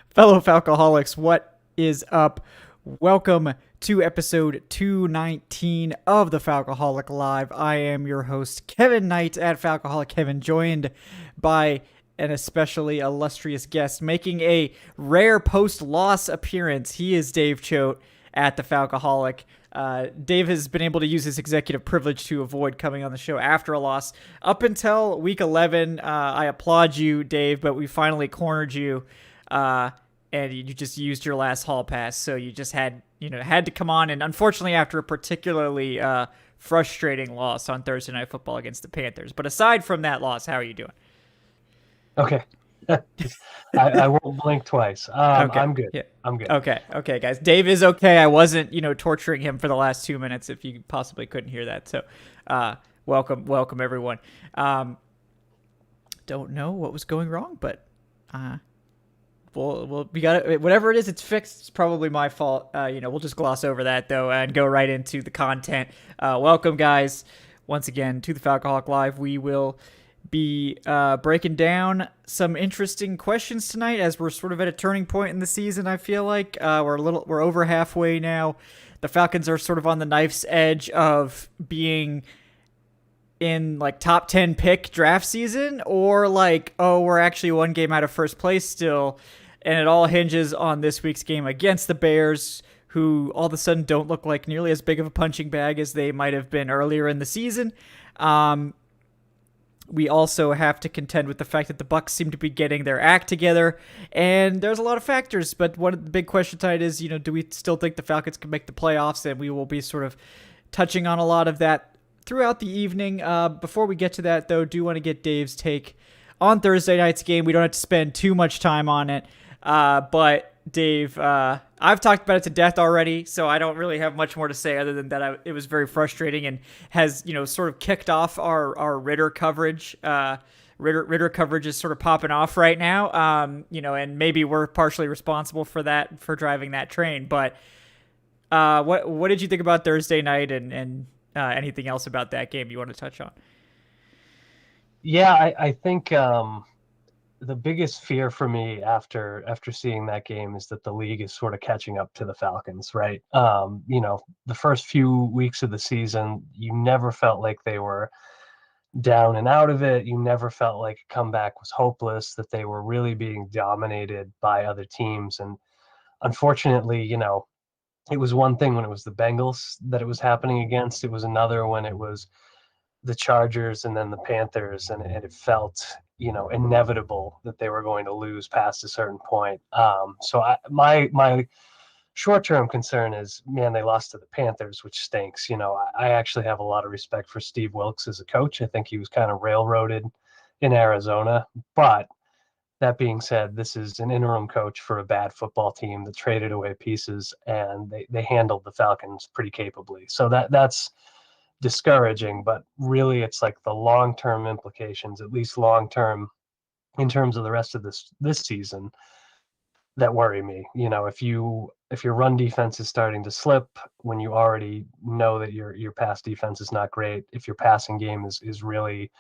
Fellow Falcoholics, what is up? Welcome to episode 219 of the Falcoholic Live. I am your host, Kevin Knight at Falcoholic Kevin, joined by an especially illustrious guest making a rare post-loss appearance. He is Dave Choate at the Falcoholic. Dave has been able to use his executive privilege to avoid coming on the show after a loss. Up until week 11, I applaud you, Dave, but we finally cornered you. And you just used your last hall pass, so you just had to come on. And unfortunately, after a particularly frustrating loss on Thursday Night Football against the Panthers. But aside from that loss, how are you doing? Okay. I won't blink twice. Okay. I'm good. Yeah. I'm good. Okay, guys. Dave is okay. I wasn't, torturing him for the last 2 minutes if you possibly couldn't hear that. So, welcome everyone. Don't know what was going wrong, but we got it. Whatever it is, it's fixed. It's probably my fault. We'll just gloss over that though and go right into the content. Welcome, guys, once again to the Falcoholic Live. We will be breaking down some interesting questions tonight as we're sort of at a turning point in the season. I feel like we're over halfway now. The Falcons are sort of on the knife's edge of being in like top 10 pick draft season, or like, oh, we're actually one game out of first place still. And it all hinges on this week's game against the Bears, who all of a sudden don't look like nearly as big of a punching bag as they might have been earlier in the season. We also have to contend with the fact that the Bucs seem to be getting their act together, and there's a lot of factors. But one of the big question tonight is, do we still think the Falcons can make the playoffs? And we will be sort of touching on a lot of that throughout the evening. Before we get to that, though, do want to get Dave's take on Thursday night's game. We don't have to spend too much time on it, but Dave, I've talked about it to death already, so I don't really have much more to say other than that it was very frustrating and has, sort of kicked off our Ritter coverage. Ritter coverage is sort of popping off right now, and maybe we're partially responsible for that, for driving that train. But what did you think about Thursday night and anything else about that game you want to touch on? Yeah, I think the biggest fear for me after seeing that game is that the league is sort of catching up to the Falcons, right? The first few weeks of the season, you never felt like they were down and out of it. You never felt like a comeback was hopeless, that they were really being dominated by other teams. And unfortunately, it was one thing when it was the Bengals that it was happening against. It was another when it was the Chargers and then the Panthers, and it felt, inevitable that they were going to lose past a certain point. So my short-term concern is, man, they lost to the Panthers, which stinks. I actually have a lot of respect for Steve Wilkes as a coach. I think he was kind of railroaded in Arizona, but that being said, this is an interim coach for a bad football team that traded away pieces, and they handled the Falcons pretty capably. So that's discouraging, but really it's like the long-term implications, at least long-term in terms of the rest of this season, that worry me. If your run defense is starting to slip when you already know that your pass defense is not great, if your passing game is really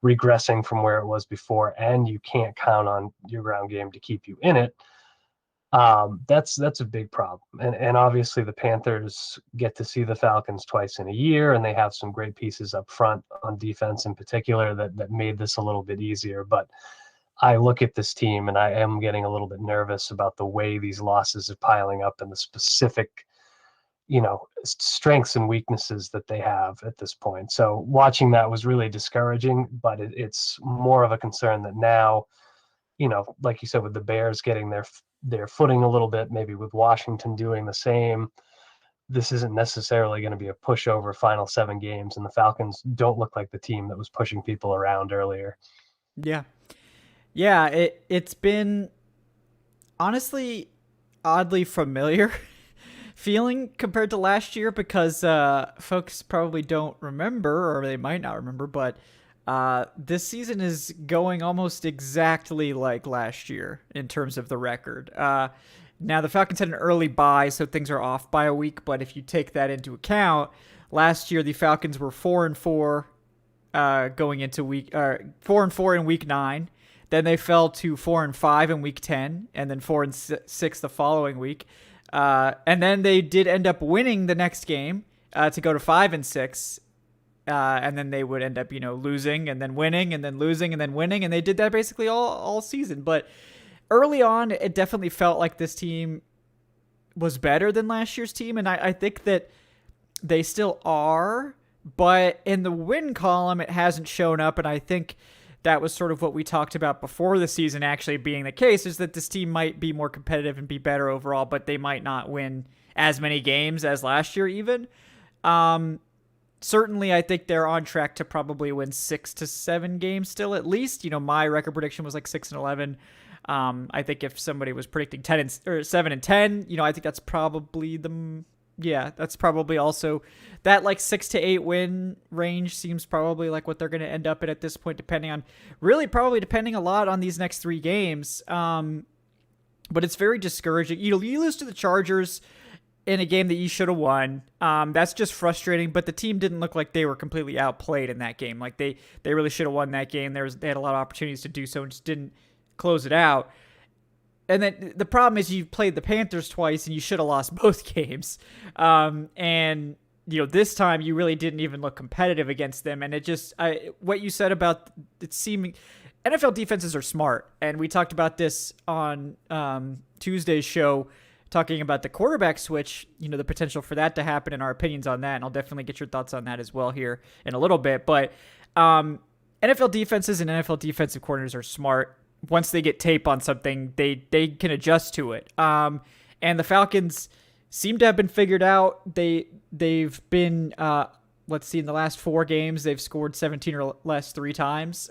regressing from where it was before, and you can't count on your ground game to keep you in it, that's a big problem. And obviously the Panthers get to see the Falcons twice in a year, and they have some great pieces up front on defense in particular that made this a little bit easier. But I look at this team and I am getting a little bit nervous about the way these losses are piling up and the specific, strengths and weaknesses that they have at this point. So watching that was really discouraging, but it's more of a concern that now, like you said, with the Bears getting their footing a little bit, maybe with Washington doing the same, this isn't necessarily going to be a pushover final 7 games, and the Falcons don't look like the team that was pushing people around earlier. Yeah. Yeah, it's been honestly oddly familiar feeling compared to last year because folks probably don't remember, or they might not remember, but this season is going almost exactly like last year in terms of the record. Now, the Falcons had an early bye, so things are off by a week, but if you take that into account, last year the Falcons were 4-4 going into 4-4 in week 9. Then they fell to 4-5 in week 10, and then 4-6 the following week. And then they did end up winning the next game to go to 5-6. And then they would end up, losing and then winning and then losing and then winning. And they did that basically all season. But early on, it definitely felt like this team was better than last year's team. And I think that they still are. But in the win column, it hasn't shown up. And I think that was sort of what we talked about before the season actually being the case, is that this team might be more competitive and be better overall, but they might not win as many games as last year even. Certainly, I think they're on track to probably win 6 to 7 games still, at least. My record prediction was like 6-11. I think if somebody was predicting 7-10, I think that's probably that's probably also that like 6 to 8 win range seems probably like what they're going to end up at this point, depending a lot on these next 3 games. But it's very discouraging. You lose to the Chargers in a game that you should have won. That's just frustrating, but the team didn't look like they were completely outplayed in that game. Like they really should have won that game. They had a lot of opportunities to do so and just didn't close it out. And then the problem is you played the Panthers twice and you should have lost both games. And this time you really didn't even look competitive against them. And what you said about it seeming NFL defenses are smart. And we talked about this on Tuesday's show, talking about the quarterback switch, the potential for that to happen and our opinions on that. And I'll definitely get your thoughts on that as well here in a little bit. But NFL defenses and NFL defensive coordinators are smart. Once they get tape on something, they can adjust to it. And the Falcons seem to have been figured out. They've been, in the last 4 games, they've scored 17 or less 3 times,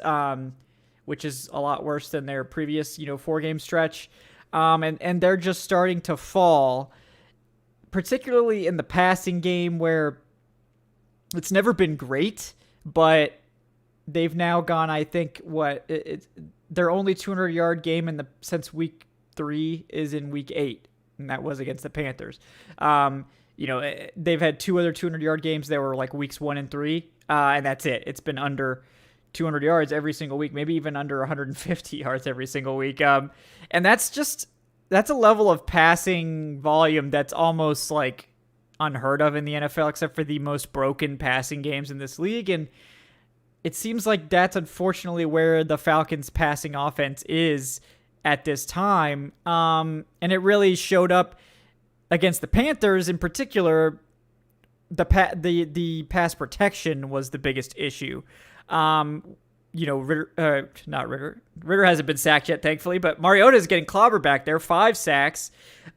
which is a lot worse than their previous, 4-game stretch. And they're just starting to fall, particularly in the passing game, where it's never been great, but they've now gone, I think, their only 200-yard game since week 3 is in week 8, and that was against the Panthers. They've had 2 other 200-yard games that were like weeks 1 and 3, and that's it. It's been under 200 yards every single week, maybe even under 150 yards every single week. And that's a level of passing volume that's almost like unheard of in the NFL, except for the most broken passing games in this league. And it seems like that's unfortunately where the Falcons' passing offense is at this time. And it really showed up against the Panthers in particular. The pass protection was the biggest issue. Ritter hasn't been sacked yet, thankfully, but Mariota is getting clobbered back there. 5 sacks,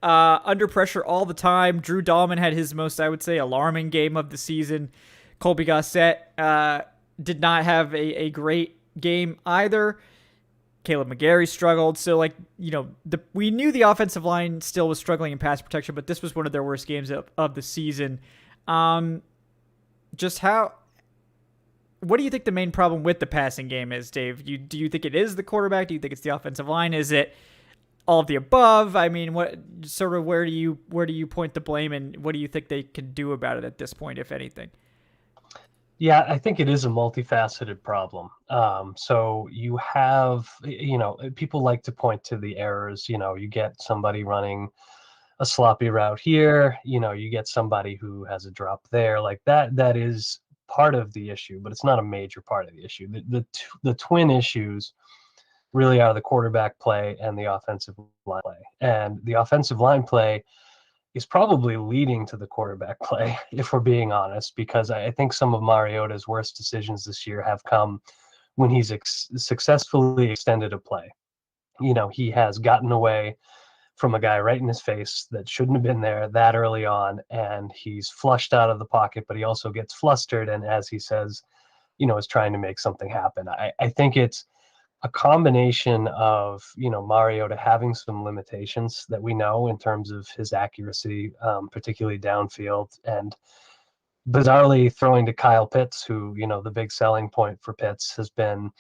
under pressure all the time. Drew Dahlman had his most, I would say, alarming game of the season. Colby Gossett did not have a great game either. Caleb McGarry struggled. So, we knew the offensive line still was struggling in pass protection, but this was one of their worst games of the season. What do you think the main problem with the passing game is, Dave? Do you think it is the quarterback? Do you think it's the offensive line? Is it all of the above? I mean, where do you point the blame, and what do you think they can do about it at this point, if anything? Yeah, I think it is a multifaceted problem. So you have, people like to point to the errors. You get somebody running a sloppy route here. You get somebody who has a drop there. Like that is part of the issue, but it's not a major part of the issue. The twin issues really are the quarterback play and the offensive line play. And the offensive line play is probably leading to the quarterback play, if we're being honest, because I think some of Mariota's worst decisions this year have come when he's successfully extended a play. He has gotten away from a guy right in his face that shouldn't have been there that early on, and he's flushed out of the pocket, but he also gets flustered, and as he says, is trying to make something happen. I think it's a combination of, Mariota having some limitations that we know in terms of his accuracy, particularly downfield, and bizarrely throwing to Kyle Pitts, who, the big selling point for Pitts has been,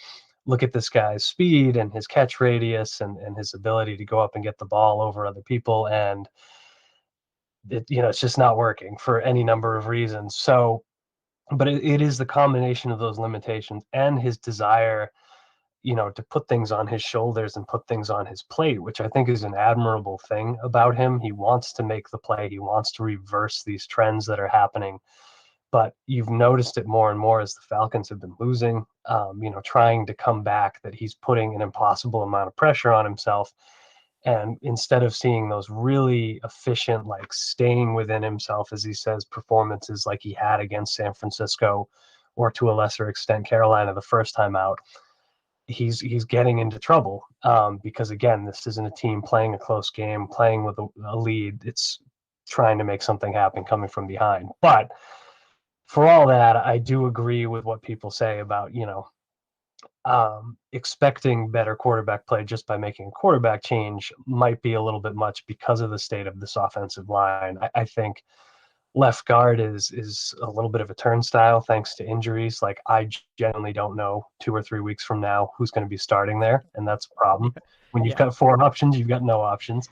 look at this guy's speed and his catch radius and his ability to go up and get the ball over other people. And it's just not working for any number of reasons. So, but it is the combination of those limitations and his desire, to put things on his shoulders and put things on his plate, which I think is an admirable thing about him. He wants to make the play. He wants to reverse these trends that are happening. But you've noticed it more and more as the Falcons have been losing, trying to come back, that he's putting an impossible amount of pressure on himself. And instead of seeing those really efficient, like staying within himself, as he says, performances like he had against San Francisco, or to a lesser extent Carolina the first time out, he's getting into trouble, because again, this isn't a team playing a close game, playing with a lead. It's trying to make something happen coming from behind. But for all that, I do agree with what people say about, expecting better quarterback play just by making a quarterback change might be a little bit much because of the state of this offensive line. I think left guard is a little bit of a turnstile thanks to injuries. Like, I genuinely don't know 2 or 3 weeks from now who's going to be starting there, and that's a problem. When you've Yeah. got 4 options, you've got no options.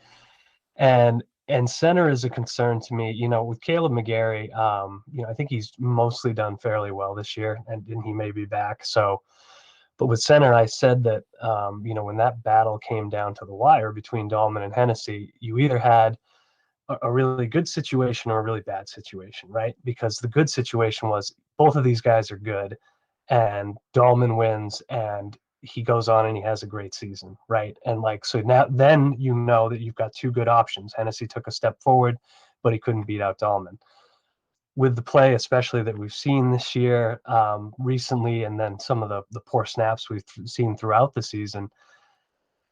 And center is a concern to me. With Caleb McGarry, I think he's mostly done fairly well this year, and he may be back. So, but with center, I said that, when that battle came down to the wire between Dahlman and Hennessy, you either had a really good situation or a really bad situation, right? Because the good situation was both of these guys are good, and Dahlman wins, and he goes on and he has a great season, right? And like, so now then that you've got two good options. Hennessy took a step forward, but he couldn't beat out Dahlman. With the play, especially that we've seen this year, recently, and then some of the poor snaps we've seen throughout the season,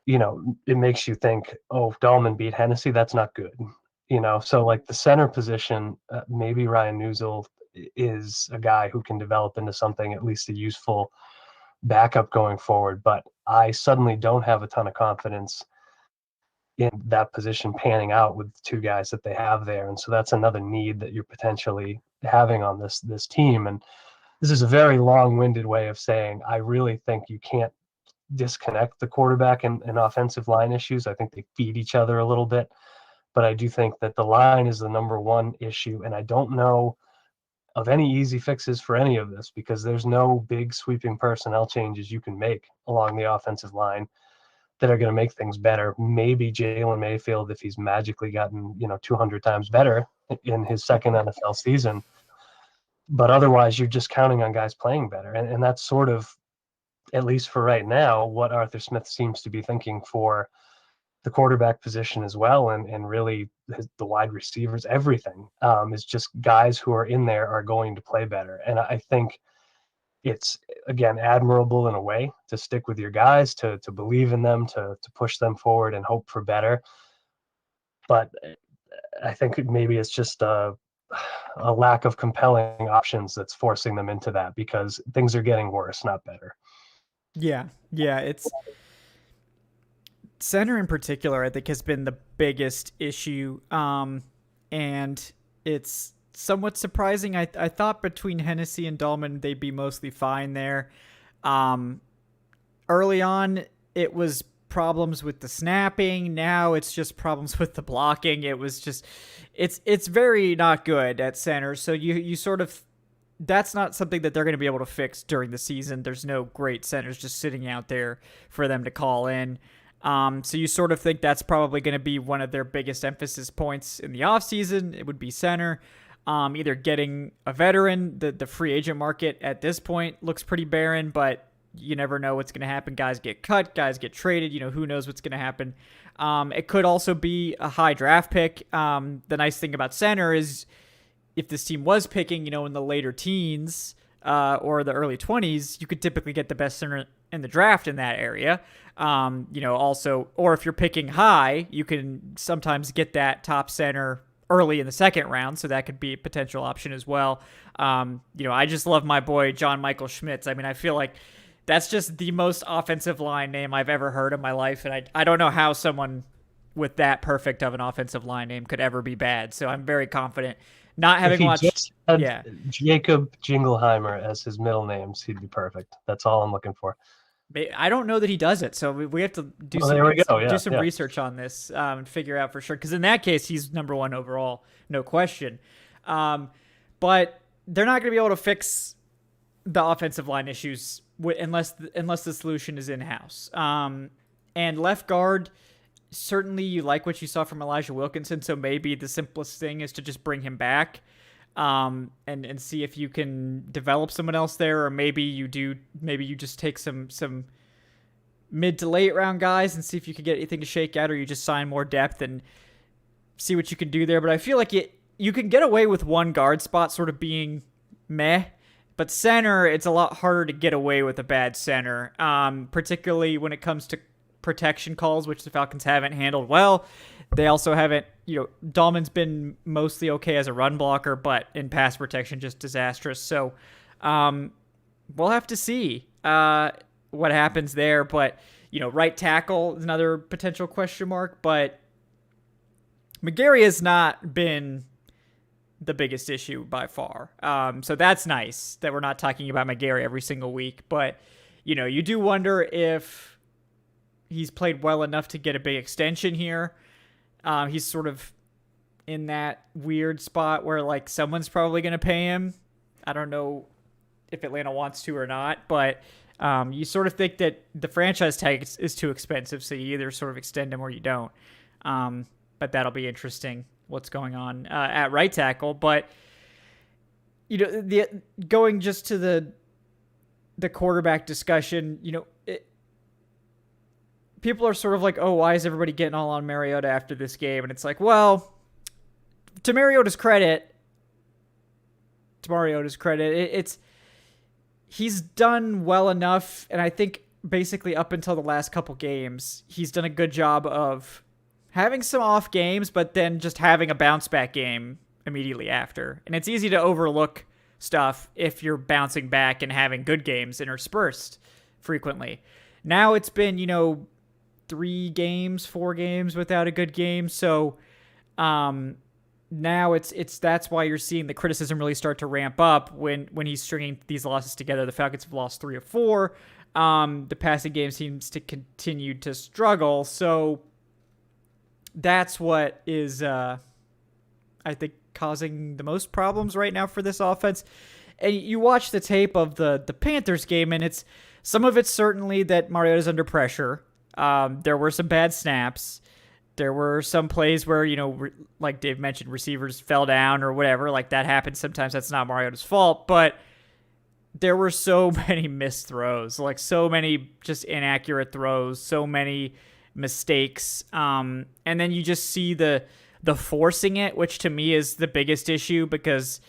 it makes you think, oh, if Dahlman beat Hennessy, that's not good. So like the center position, maybe Ryan Newsel is a guy who can develop into something, at least a useful backup going forward. But I suddenly don't have a ton of confidence in that position panning out with the two guys that they have there. And so that's another need that you're potentially having on this team. And this is a very long-winded way of saying I really think you can't disconnect the quarterback and offensive line issues. I think they feed each other a little bit. But I do think that the line is the number one issue. And I don't know of any easy fixes for any of this, because there's no big sweeping personnel changes you can make along the offensive line that are going to make things better. Maybe Jalen Mayfield, if he's magically gotten 200 times better in his second NFL season, but otherwise you're just counting on guys playing better, and that's sort of, at least for right now, what Arthur Smith seems to be thinking for the quarterback position as well, and really the wide receivers. Everything is just guys who are in there are going to play better, and I think it's, again, admirable in a way to stick with your guys, to believe in them, to push them forward and hope for better. But I think maybe it's just a lack of compelling options that's forcing them into that, because things are getting worse, not better. Yeah. Yeah. It's center in particular, I think, has been the biggest issue. And it's somewhat surprising. I thought between Hennessy and Dahlman, they'd be mostly fine there. Um, Early on, it was problems with the snapping. Now it's just problems with the blocking. It was just, it's very not good at center. So you sort of, that's not something that they're going to be able to fix during the season. There's no great centers just sitting out there for them to call in. So you sort of think that's probably going to be one of their biggest emphasis points in the offseason. It would be center. Either getting a veteran. The free agent market at this point looks pretty barren, but you never know what's going to happen. Guys get cut, guys get traded. Who knows what's going to happen. It could also be a high draft pick. The nice thing about center is if this team was picking, in the later teens or the early 20s, you could typically get the best center in the draft in that area. Also, or if you're picking high, you can sometimes get that top center early in the second round, so that could be a potential option as well. I just love my boy John Michael Schmitz. I mean, I feel like that's just the most offensive line name I've ever heard in my life, and I don't know how someone with that perfect of an offensive line name could ever be bad. So I'm very confident. Not having watched, just had Jacob Jingleheimer as his middle names, he'd be perfect. That's all I'm looking for. I don't know that he does it, so we have to do some research on this and figure out for sure. Because in that case, he's number one overall, no question. But they're not going to be able to fix the offensive line issues unless the solution is in house. And left guard, certainly you like what you saw from Elijah Wilkinson, so maybe the simplest thing is to just bring him back, and see if you can develop someone else there, or maybe you just take some mid to late round guys and see if you can get anything to shake out, or you just sign more depth and see what you can do there. But I feel like you can get away with one guard spot sort of being meh, but center, it's a lot harder to get away with a bad center, particularly when it comes to protection calls, which the Falcons haven't handled well. They also haven't, Dahlman's been mostly okay as a run blocker, but in pass protection, just disastrous. So we'll have to see what happens there. But, right tackle is another potential question mark, but McGarry has not been the biggest issue by far. So that's nice that we're not talking about McGarry every single week. But, you do wonder if he's played well enough to get a big extension here. He's sort of in that weird spot where, like, someone's probably going to pay him. I don't know if Atlanta wants to or not, but you sort of think that the franchise tag is too expensive, so you either sort of extend him or you don't. But that'll be interesting what's going on at right tackle. But, going just to the quarterback discussion, people are sort of like, oh, why is everybody getting all on Mariota after this game? And it's like, well, to Mariota's credit, he's done well enough. And I think basically up until the last couple games, he's done a good job of having some off games, but then just having a bounce back game immediately after. And it's easy to overlook stuff if you're bouncing back and having good games interspersed frequently. Now it's been, 4 games without a good game. So now it's that's why you're seeing the criticism really start to ramp up when he's stringing these losses together. The Falcons have lost 3 of 4. The passing game seems to continue to struggle. So that's what is, I think, causing the most problems right now for this offense. And you watch the tape of the Panthers game, and some of it's certainly that Mariota's under pressure. There were some bad snaps. There were some plays where, like Dave mentioned, receivers fell down or whatever. Like, that happens sometimes. That's not Mariota's fault. But there were so many missed throws, like so many just inaccurate throws, so many mistakes. And then you just see the forcing it, which to me is the biggest issue because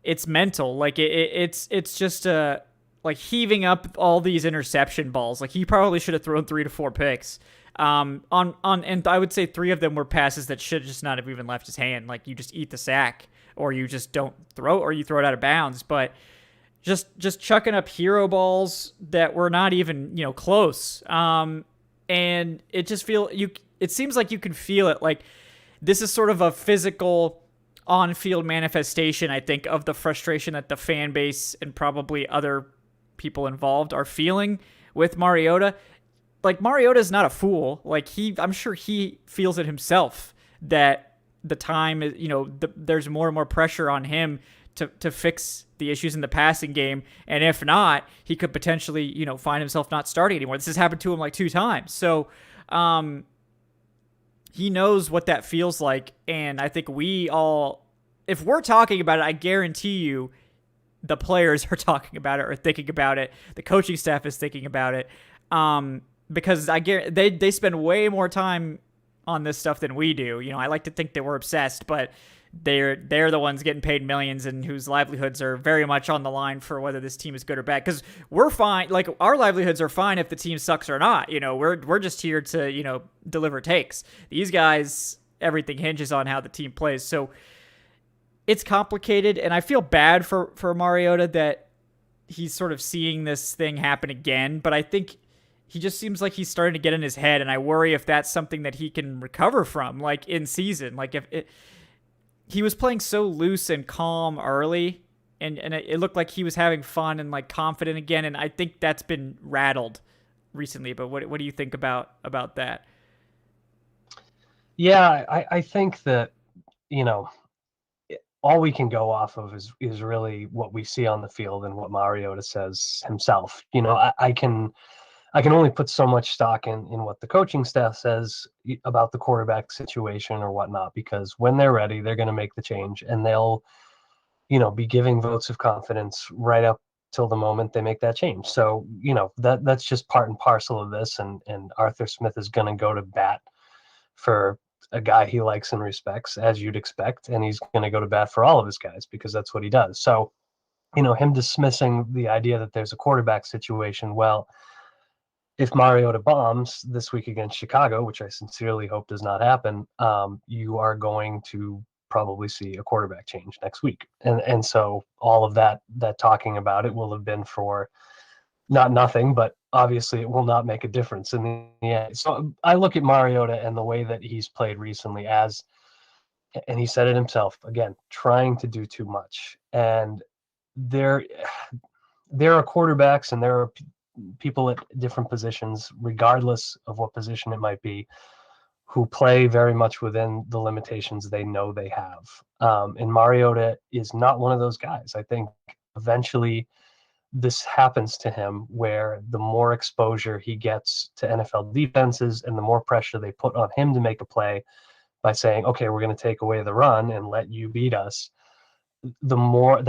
it's mental. Like, it's just like heaving up all these interception balls. Like, he probably should have thrown 3 to 4 picks. And I would say 3 of them were passes that should just not have even left his hand. Like, you just eat the sack, or you just don't throw, or you throw it out of bounds. But just chucking up hero balls that were not even, close. And it just it seems like you can feel it. Like, this is sort of a physical on-field manifestation, I think, of the frustration that the fan base and probably other people involved are feeling with Mariota. Like, Mariota's not a fool. Like, I'm sure he feels it himself that the time is, there's more and more pressure on him to fix the issues in the passing game. And if not, he could potentially, find himself not starting anymore. This has happened to him like 2 times. So, he knows what that feels like. And I think if we're talking about it, I guarantee you the players are talking about it or thinking about it. The coaching staff is thinking about it. Because I guarantee they spend way more time on this stuff than we do. I like to think that we're obsessed, but they're the ones getting paid millions and whose livelihoods are very much on the line for whether this team is good or bad. Because we're fine, like, our livelihoods are fine if the team sucks or not. We're just here to deliver takes. These guys, everything hinges on how the team plays. So it's complicated, and I feel bad for Mariota that he's sort of seeing this thing happen again. But I think he just seems like he's starting to get in his head, and I worry if that's something that he can recover from, like, in season. Like, he was playing so loose and calm early, and it looked like he was having fun and, like, confident again, and I think that's been rattled recently. But what do you think about that? Yeah, I think that, all we can go off of is really what we see on the field and what Mariota says himself. I can only put so much stock in what the coaching staff says about the quarterback situation or whatnot, because when they're ready, they're going to make the change, and they'll, be giving votes of confidence right up till the moment they make that change. So, that's just part and parcel of this. And Arthur Smith is going to go to bat for a guy he likes and respects, as you'd expect. And he's going to go to bat for all of his guys because that's what he does. So, him dismissing the idea that there's a quarterback situation, well, if Mariota bombs this week against Chicago, which I sincerely hope does not happen, you are going to probably see a quarterback change next week. And so all of that talking about it will have been for not nothing, but obviously it will not make a difference in the end. So I look at Mariota and the way that he's played recently as, and he said it himself, again, trying to do too much. And there are quarterbacks and there are people at different positions, regardless of what position it might be, who play very much within the limitations they know they have. And Mariota is not one of those guys. I think eventually this happens to him where the more exposure he gets to NFL defenses and the more pressure they put on him to make a play by saying, okay, we're going to take away the run and let you beat us, the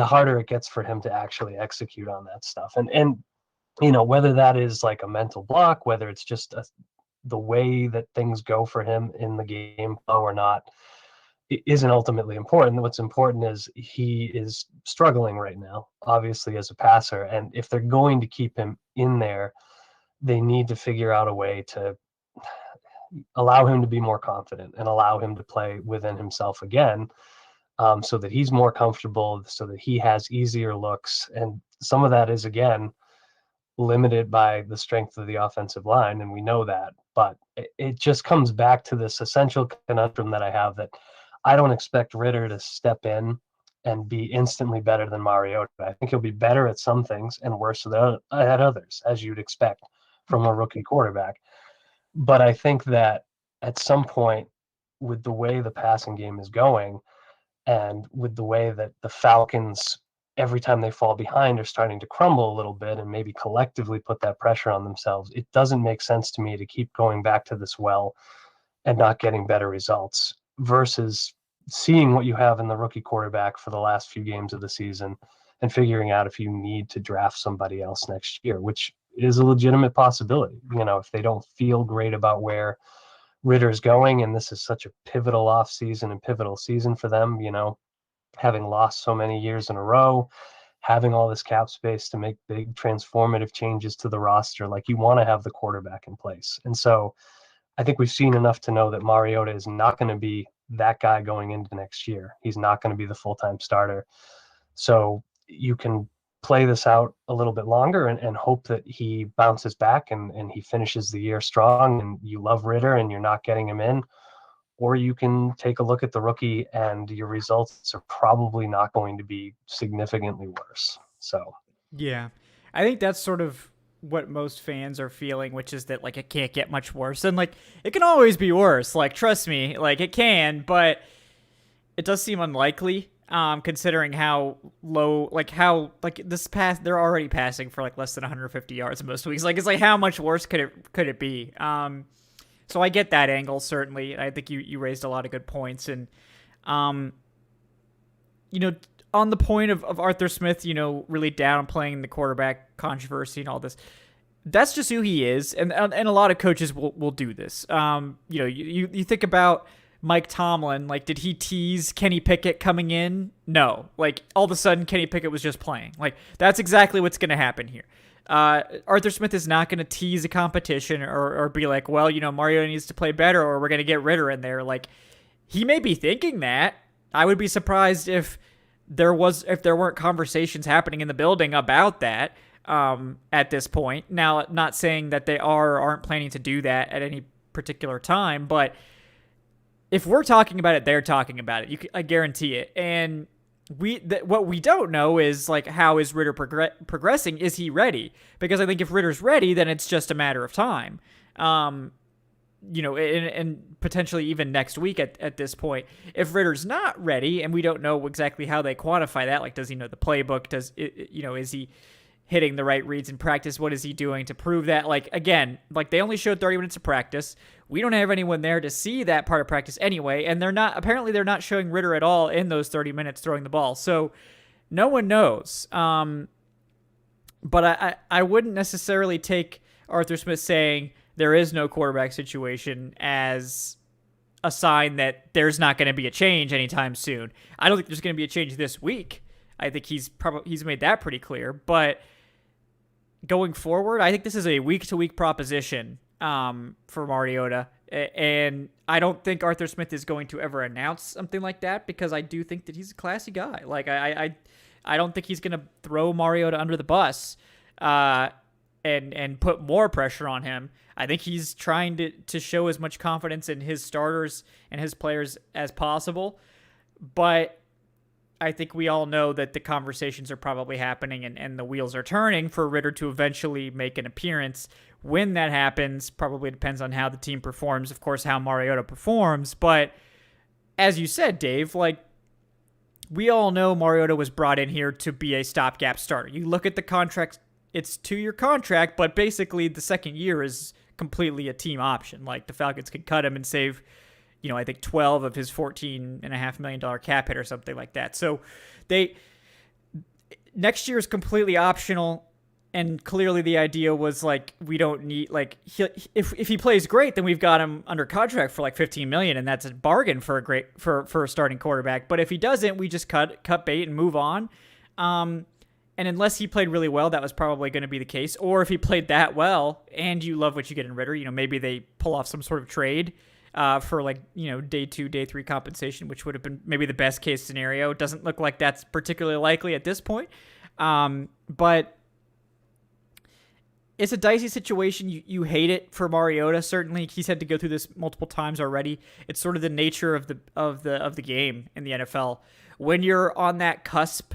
harder it gets for him to actually execute on that stuff. And whether that is like a mental block, whether it's just the way that things go for him in the game flow or not, it isn't ultimately important. What's important is he is struggling right now, obviously, as a passer. And if they're going to keep him in there, they need to figure out a way to allow him to be more confident and allow him to play within himself again, so that he's more comfortable, so that he has easier looks. And some of that is, again, limited by the strength of the offensive line, and we know that. But it just comes back to this essential conundrum that I have, that I don't expect Ritter to step in and be instantly better than Mariota. I think he'll be better at some things and worse at others, as you'd expect from a rookie quarterback. But I think that at some point, with the way the passing game is going and with the way that the Falcons, every time they fall behind, are starting to crumble a little bit and maybe collectively put that pressure on themselves, it doesn't make sense to me to keep going back to this well and not getting better results versus seeing what you have in the rookie quarterback for the last few games of the season and figuring out if you need to draft somebody else next year, which is a legitimate possibility. If they don't feel great about where Ritter's going, and this is such a pivotal offseason and pivotal season for them, having lost so many years in a row, having all this cap space to make big transformative changes to the roster, like, you want to have the quarterback in place. And so I think we've seen enough to know that Mariota is not going to be that guy going into next year. He's not going to be the full-time starter. So you can play this out a little bit longer and hope that he bounces back and he finishes the year strong and you love Ritter and you're not getting him in. Or you can take a look at the rookie and your results are probably not going to be significantly worse. So, Yeah. I think that's sort of what most fans are feeling, which is that, like, it can't get much worse. And, like, it can always be worse. Like, trust me, like, it can, but it does seem unlikely, considering how low, like, how, like, they're already passing for, like, less than 150 yards most weeks. Like, it's like, how much worse could it be? So I get that angle, certainly. I think you raised a lot of good points. And, on the point of Arthur Smith, really downplaying the quarterback controversy and all this, that's just who he is. And a lot of coaches will do this. You think about Mike Tomlin, like, did he tease Kenny Pickett coming in? No. Like, all of a sudden, Kenny Pickett was just playing. Like, that's exactly what's going to happen here. Arthur Smith is not going to tease a competition or be like, well, Mariota needs to play better or we're going to get Ritter in there. Like, he may be thinking that. I would be surprised if there weren't conversations happening in the building about that at this point. Now, not saying that they are or aren't planning to do that at any particular time, but if we're talking about it, they're talking about it. I guarantee it. And what we don't know is, like, how is Ritter progressing? Is he ready? Because I think if Ritter's ready, then it's just a matter of time. and potentially even next week at this point. If Ritter's not ready, and we don't know exactly how they quantify that, like, does he know the playbook? Is he hitting the right reads in practice? What is he doing to prove that? Like, again, like, they only showed 30 minutes of practice. We don't have anyone there to see that part of practice anyway, and they're not showing Ritter at all in those 30 minutes throwing the ball. So no one knows. But I wouldn't necessarily take Arthur Smith saying there is no quarterback situation as a sign that there's not going to be a change anytime soon. I don't think there's going to be a change this week. I think he's made that pretty clear. But going forward, I think this is a week-to-week proposition for Mariota. And I don't think Arthur Smith is going to ever announce something like that, because I do think that he's a classy guy. Like, I don't think he's going to throw Mariota under the bus and put more pressure on him. I think he's trying to show as much confidence in his starters and his players as possible. But I think we all know that the conversations are probably happening and the wheels are turning for Ritter to eventually make an appearance. When that happens probably depends on how the team performs, of course, how Mariota performs. But as you said, Dave, like, we all know Mariota was brought in here to be a stopgap starter. You look at the contract, it's 2-year contract, but basically the second year is completely a team option. Like, the Falcons could cut him and save, I think 12 of his $14.5 million cap hit or something like that. So next year is completely optional. And clearly the idea was, like, we don't need, like, if he plays great, then we've got him under contract for like $15 million, and that's a bargain for a starting quarterback. But if he doesn't, we just cut bait and move on. And unless he played really well, that was probably going to be the case. Or if he played that well and you love what you get in Ritter, maybe they pull off some sort of trade for, like, day 2, day 3 compensation, which would have been maybe the best case scenario. It doesn't look like that's particularly likely at this point. But it's a dicey situation. You hate it for Mariota. Certainly, he's had to go through this multiple times already. It's sort of the nature of the game in the NFL. When you're on that cusp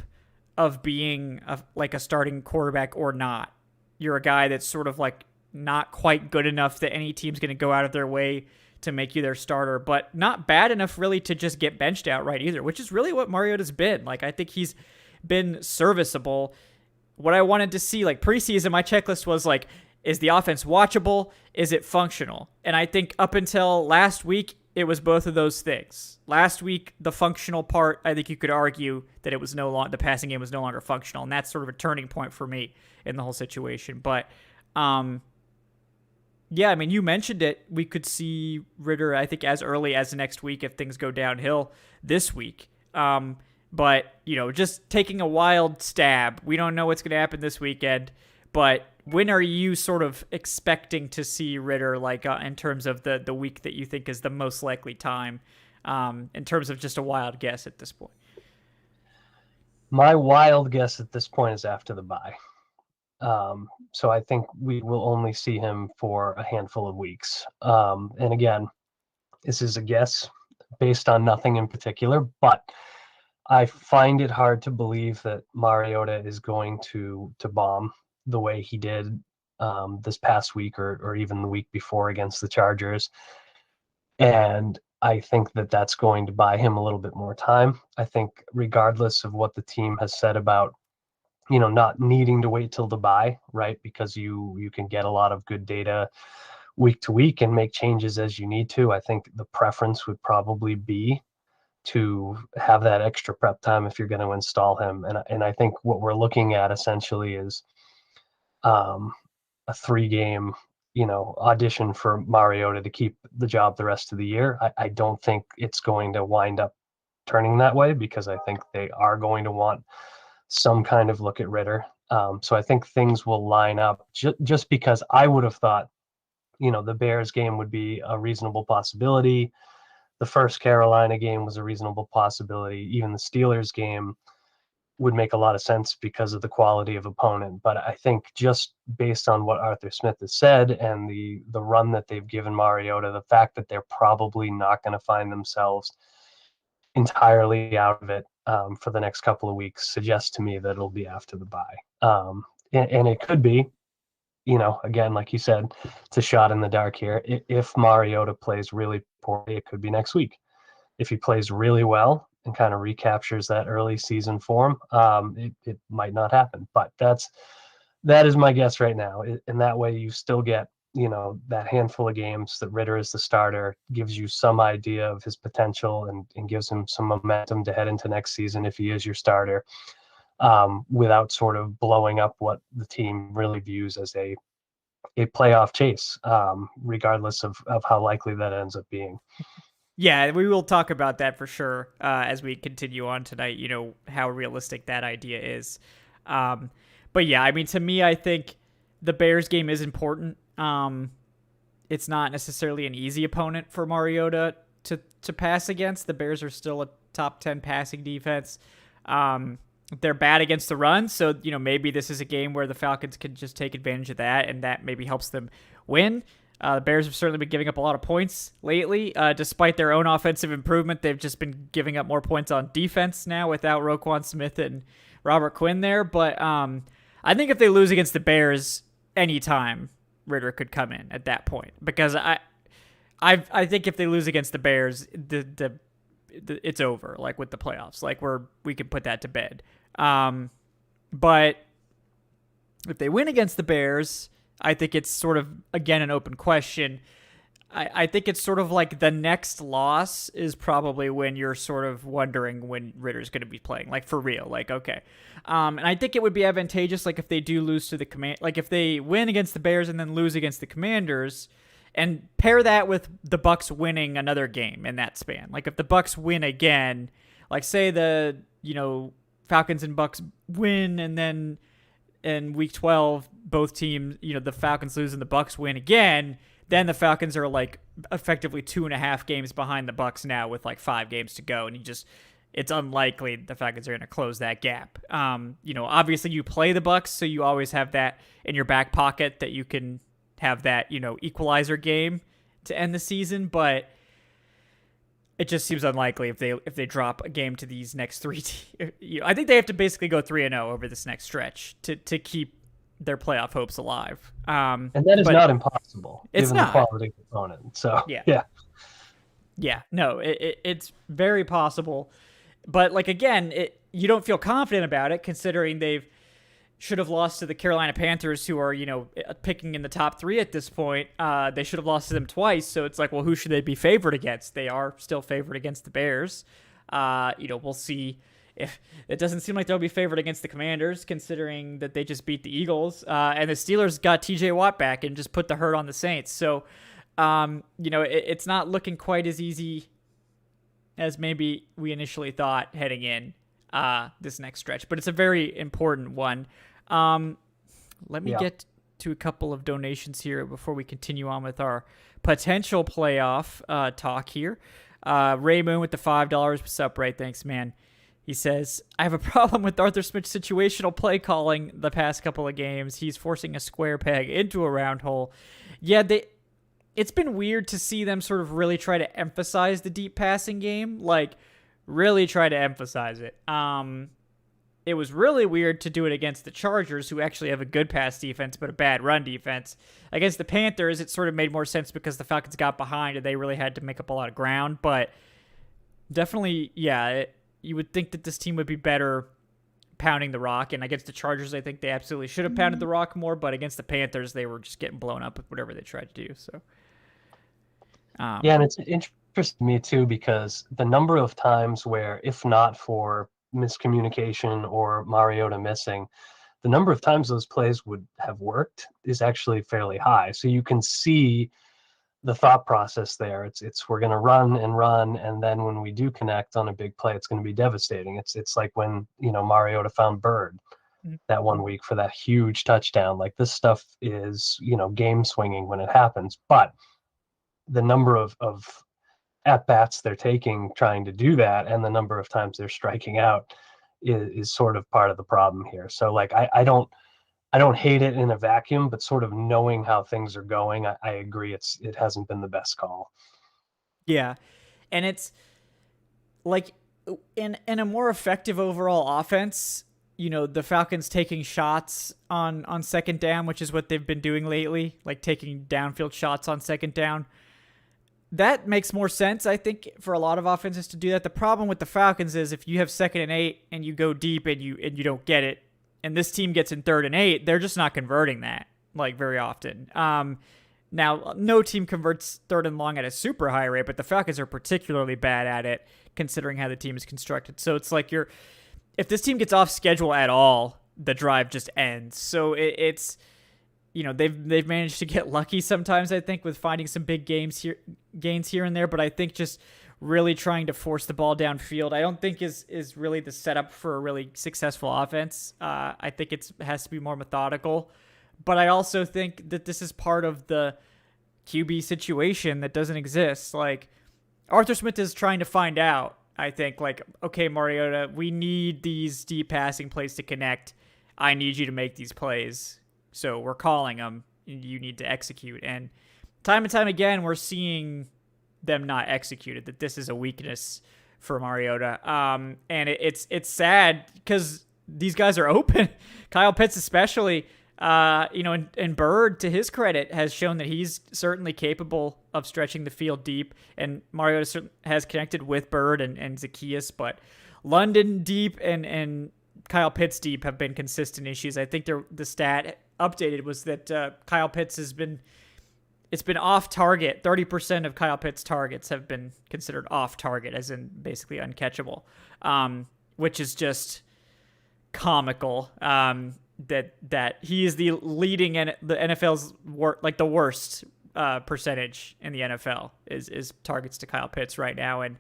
of being like a starting quarterback or not, you're a guy that's sort of like not quite good enough that any team's going to go out of their way to make you their starter, but not bad enough really to just get benched outright either, which is really what Mariota's been. Like, I think he's been serviceable. What I wanted to see, like, preseason, my checklist was like, is the offense watchable? Is it functional? And I think up until last week, it was both of those things. Last week, the functional part, I think you could argue that it was the passing game was no longer functional, and that's sort of a turning point for me in the whole situation. But yeah, I mean, you mentioned it. We could see Ritter, I think, as early as next week if things go downhill this week. But, just taking a wild stab. We don't know what's going to happen this weekend. But when are you sort of expecting to see Ritter, like, in terms of the week that you think is the most likely time, in terms of just a wild guess at this point? My wild guess at this point is after the bye. So I think we will only see him for a handful of weeks. And again, this is a guess based on nothing in particular, but I find it hard to believe that Mariota is going to bomb the way he did this past week or even the week before against the Chargers. And I think that that's going to buy him a little bit more time. I think regardless of what the team has said about, not needing to wait till the bye, right? Because you can get a lot of good data week to week and make changes as you need to. I think the preference would probably be to have that extra prep time if you're going to install him. And I think what we're looking at essentially is a 3-game, audition for Mariota to keep the job the rest of the year. I don't think it's going to wind up turning that way, because I think they are going to want some kind of look at Ritter. So I think things will line up just because I would have thought, the Bears game would be a reasonable possibility. The first Carolina game was a reasonable possibility. Even the Steelers game would make a lot of sense because of the quality of opponent. But I think just based on what Arthur Smith has said and the run that they've given Mariota, the fact that they're probably not going to find themselves entirely out of it for the next couple of weeks suggests to me that it'll be after the bye. And it could be again, like you said, it's a shot in the dark here. If Mariota plays really poorly, it could be next week. If he plays really well and kind of recaptures that early season form, it might not happen. But that is my guess right now. And that way you still get, that handful of games that Ritter is the starter, gives you some idea of his potential and gives him some momentum to head into next season if he is your starter, without sort of blowing up what the team really views as a playoff chase, regardless of how likely that ends up being. Yeah, we will talk about that for sure as we continue on tonight, how realistic that idea is. But yeah, I mean, to me, I think the Bears game is important. It's not necessarily an easy opponent for Mariota to pass against. The Bears are still a top 10 passing defense. They're bad against the run, so maybe this is a game where the Falcons can just take advantage of that, and that maybe helps them win. The Bears have certainly been giving up a lot of points lately. Despite their own offensive improvement, they've just been giving up more points on defense now without Roquan Smith and Robert Quinn there. But I think if they lose against the Bears anytime, Ritter could come in at that point, because I think if they lose against the Bears, it's over, like with the playoffs. Like we can put that to bed. But if they win against the Bears, I think it's sort of, again, an open question. I think it's sort of like the next loss is probably when you're sort of wondering when Ritter's going to be playing, like for real, like, okay. And I think it would be advantageous, like if they do lose to the like if they win against the Bears and then lose against the Commanders, and pair that with the Bucs winning another game in that span. Like if the Bucs win again, like say the, Falcons and Bucs win, and then in week 12, both teams, the Falcons lose and the Bucs win again, then the Falcons are like effectively 2.5 games behind the Bucs now with like 5 games to go. And it's unlikely the Falcons are going to close that gap. Obviously you play the Bucs, so you always have that in your back pocket that you can have that, equalizer game to end the season, but it just seems unlikely if they drop a game to these next 3 teams. I think they have to basically go 3-0 over this next stretch to keep their playoff hopes alive. And that is not impossible, it's given not. the quality of the opponent. So yeah, no, it's very possible. But like again, you don't feel confident about it, considering they've should have lost to the Carolina Panthers, who are, picking in the top 3 at this point. They should have lost to them twice. So it's like, well, who should they be favored against? They are still favored against the Bears. We'll see. If it doesn't seem like they'll be favored against the Commanders, considering that they just beat the Eagles. And the Steelers got TJ Watt back and just put the hurt on the Saints. So, it's not looking quite as easy as maybe we initially thought heading in this next stretch. But it's a very important one. Let me get to a couple of donations here before we continue on with our potential playoff talk here. Ray Moon with the $5. What's up, Ray? Thanks, man. He says, I have a problem with Arthur Smith's situational play calling the past couple of games. He's forcing a square peg into a round hole. Yeah, it's been weird to see them sort of really try to emphasize the deep passing game. Like, really try to emphasize it. It was really weird to do it against the Chargers, who actually have a good pass defense but a bad run defense. Against the Panthers, it sort of made more sense because the Falcons got behind and they really had to make up a lot of ground. But definitely, yeah, you would think that this team would be better pounding the rock. And against the Chargers, I think they absolutely should have pounded the rock more. But against the Panthers, they were just getting blown up with whatever they tried to do. So, yeah, and it's interesting to me too, because the number of times where, if not for miscommunication or Mariota missing, the number of times those plays would have worked is actually fairly high. So you can see the thought process there. It's we're going to run, and then when we do connect on a big play, it's going to be devastating. It's like when Mariota found Bird that one week for that huge touchdown. Like, this stuff is game swinging when it happens, but the number of at bats they're taking trying to do that, and the number of times they're striking out is sort of part of the problem here. So like, I don't hate it in a vacuum, but sort of knowing how things are going, I agree it hasn't been the best call. Yeah. And it's like in a more effective overall offense, the Falcons taking shots on second down, which is what they've been doing lately, like taking downfield shots on second down. That makes more sense, I think, for a lot of offenses to do that. The problem with the Falcons is if you have 2nd and 8 and you go deep and you don't get it, and this team gets in 3rd and 8, they're just not converting that like very often. Now, no team converts 3rd and long at a super high rate, but the Falcons are particularly bad at it considering how the team is constructed. So it's like if this team gets off schedule at all, the drive just ends. So it's they've managed to get lucky sometimes, I think, with finding some big gains here and there, but I think just really trying to force the ball downfield, I don't think is really the setup for a really successful offense. I think it has to be more methodical, but I also think that this is part of the QB situation that doesn't exist. Like, Arthur Smith is trying to find out, I think, like, okay, Mariota, we need these deep passing plays to connect. I need you to make these plays. So we're calling them. You need to execute. And time again, we're seeing them not execute it, that this is a weakness for Mariota. And it's sad because these guys are open. Kyle Pitts especially, and Bird, to his credit, has shown that he's certainly capable of stretching the field deep. And Mariota has connected with Bird and Zacchaeus, but London deep and Kyle Pitts deep have been consistent issues. I think the stat updated was that Kyle Pitts it's been off target. 30% of Kyle Pitts' targets have been considered off target, as in basically uncatchable, which is just comical. That he is the leading and the NFL's the worst percentage in the NFL is targets to Kyle Pitts right now, and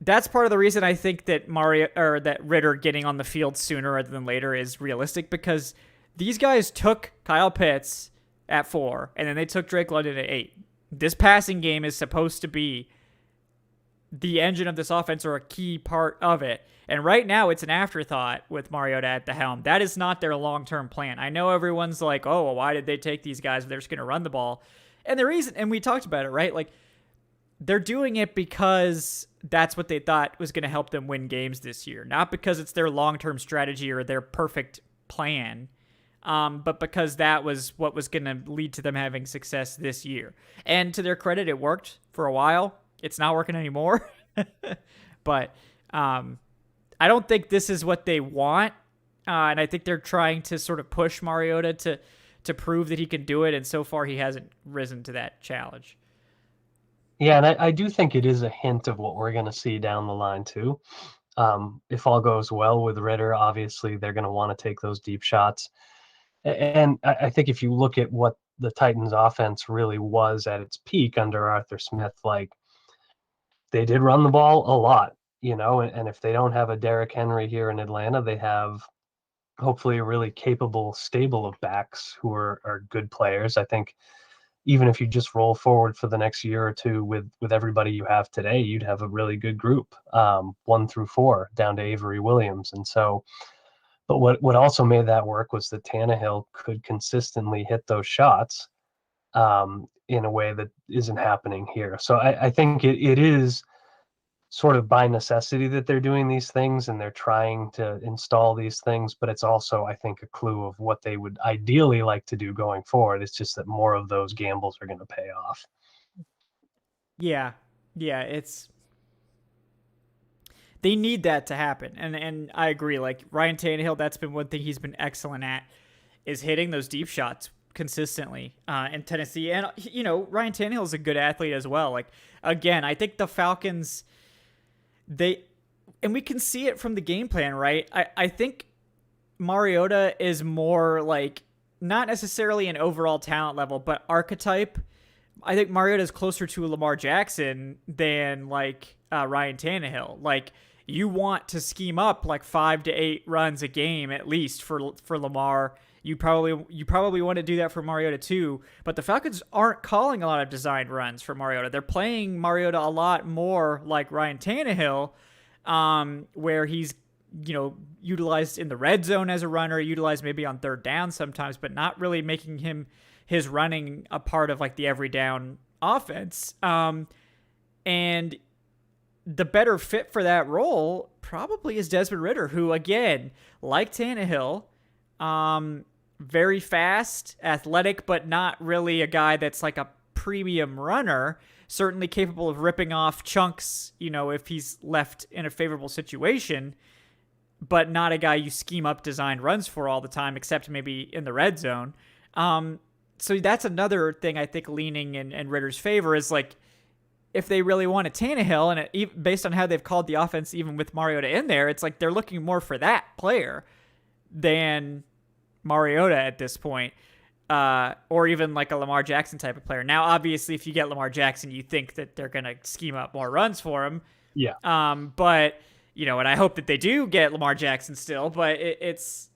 that's part of the reason I think that that Ritter getting on the field sooner rather than later is realistic, because these guys took Kyle Pitts at 4, and then they took Drake London at 8. This passing game is supposed to be the engine of this offense, or a key part of it. And right now it's an afterthought with Mariota at the helm. That is not their long-term plan. I know everyone's like, oh, well, why did they take these guys if they're just going to run the ball? And the reason, and we talked about it, right? Like, they're doing it because that's what they thought was going to help them win games this year. Not because it's their long-term strategy or their perfect plan, but because that was what was going to lead to them having success this year. And to their credit, it worked for a while. It's not working anymore. But I don't think this is what they want. And I think they're trying to sort of push Mariota to prove that he can do it. And so far, he hasn't risen to that challenge. Yeah, and I do think it is a hint of what we're going to see down the line, too. If all goes well with Ritter, obviously they're going to want to take those deep shots. And I think if you look at what the Titans offense really was at its peak under Arthur Smith, like, they did run the ball a lot, and if they don't have a Derrick Henry here in Atlanta, they have hopefully a really capable stable of backs who are good players. I think even if you just roll forward for the next year or two with everybody you have today, you'd have a really good group, 1 through 4, down to Avery Williams. And so, but what also made that work was that Tannehill could consistently hit those shots in a way that isn't happening here. So I think it is sort of by necessity that they're doing these things and they're trying to install these things, but it's also, I think, a clue of what they would ideally like to do going forward. It's just that more of those gambles are going to pay off. Yeah, they need that to happen. And I agree. Like, Ryan Tannehill, that's been one thing he's been excellent at, is hitting those deep shots consistently in Tennessee. And, Ryan Tannehill is a good athlete as well. Like, again, I think the Falcons, and we can see it from the game plan, right? I think Mariota is more like, not necessarily an overall talent level, but archetype. I think Mariota is closer to Lamar Jackson than like Ryan Tannehill. Like, you want to scheme up like 5 to 8 runs a game at least for Lamar. You probably want to do that for Mariota too, but the Falcons aren't calling a lot of designed runs for Mariota. They're playing Mariota a lot more like Ryan Tannehill, where he's utilized in the red zone as a runner, utilized maybe on third down sometimes, but not really making his running a part of like the every down offense. And the better fit for that role probably is Desmond Ridder, who, again, like Tannehill, very fast, athletic, but not really a guy that's like a premium runner. Certainly capable of ripping off chunks, if he's left in a favorable situation, but not a guy you scheme up designed runs for all the time, except maybe in the red zone. So that's another thing I think leaning in Ritter's favor is like, if they really want a Tannehill, and based on how they've called the offense, even with Mariota in there, it's like they're looking more for that player than Mariota at this point, or even like a Lamar Jackson type of player. Now, obviously, if you get Lamar Jackson, you think that they're going to scheme up more runs for him. Yeah. But, and I hope that they do get Lamar Jackson still, but it's,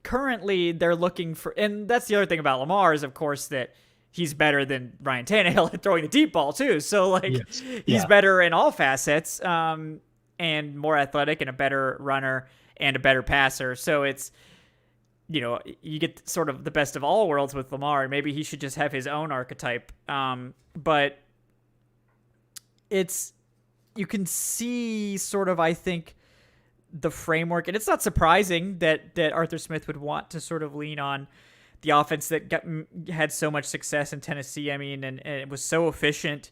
currently they're looking for, and that's the other thing about Lamar is, of course, that he's better than Ryan Tannehill at throwing the deep ball too. So like he's better in all facets, and more athletic and a better runner and a better passer. So it's, you get sort of the best of all worlds with Lamar, and maybe he should just have his own archetype. But you can see sort of, I think, the framework, and it's not surprising that Arthur Smith would want to sort of lean on the offense that had so much success in Tennessee. I mean, and it was so efficient,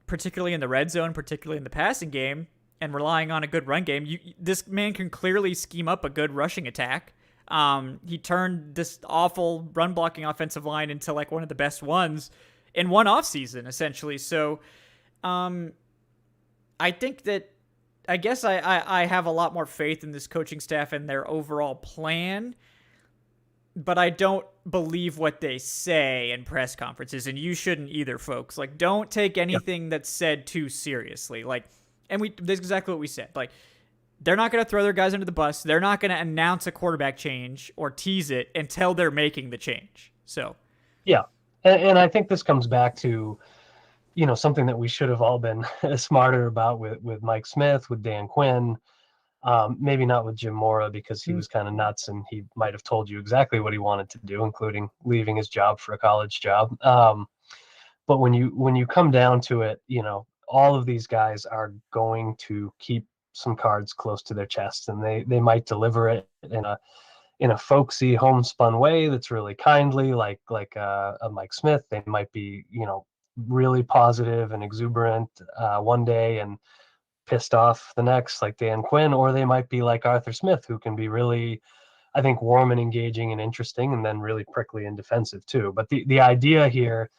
particularly in the red zone, particularly in the passing game, and relying on a good run game. This man can clearly scheme up a good rushing attack. He turned this awful run blocking offensive line into like one of the best ones in one offseason, essentially. So I think that, I guess I have a lot more faith in this coaching staff and their overall plan, but I don't believe what they say in press conferences, and you shouldn't either, folks. Like, don't take anything that's said too seriously. Like, and that's exactly what we said. Like, they're not going to throw their guys under the bus. They're not going to announce a quarterback change or tease it until they're making the change. So, yeah, and I think this comes back to, something that we should have all been smarter about with Mike Smith, with Dan Quinn. Maybe not with Jim Mora, because he was kind of nuts and he might have told you exactly what he wanted to do, including leaving his job for a college job. But when you come down to it, all of these guys are going to keep some cards close to their chest, and they might deliver it in a folksy homespun way that's really kindly, like a Mike Smith. They might be, really positive and exuberant one day and pissed off the next, like Dan Quinn, or they might be like Arthur Smith, who can be really, I think, warm and engaging and interesting, and then really prickly and defensive too. But the idea here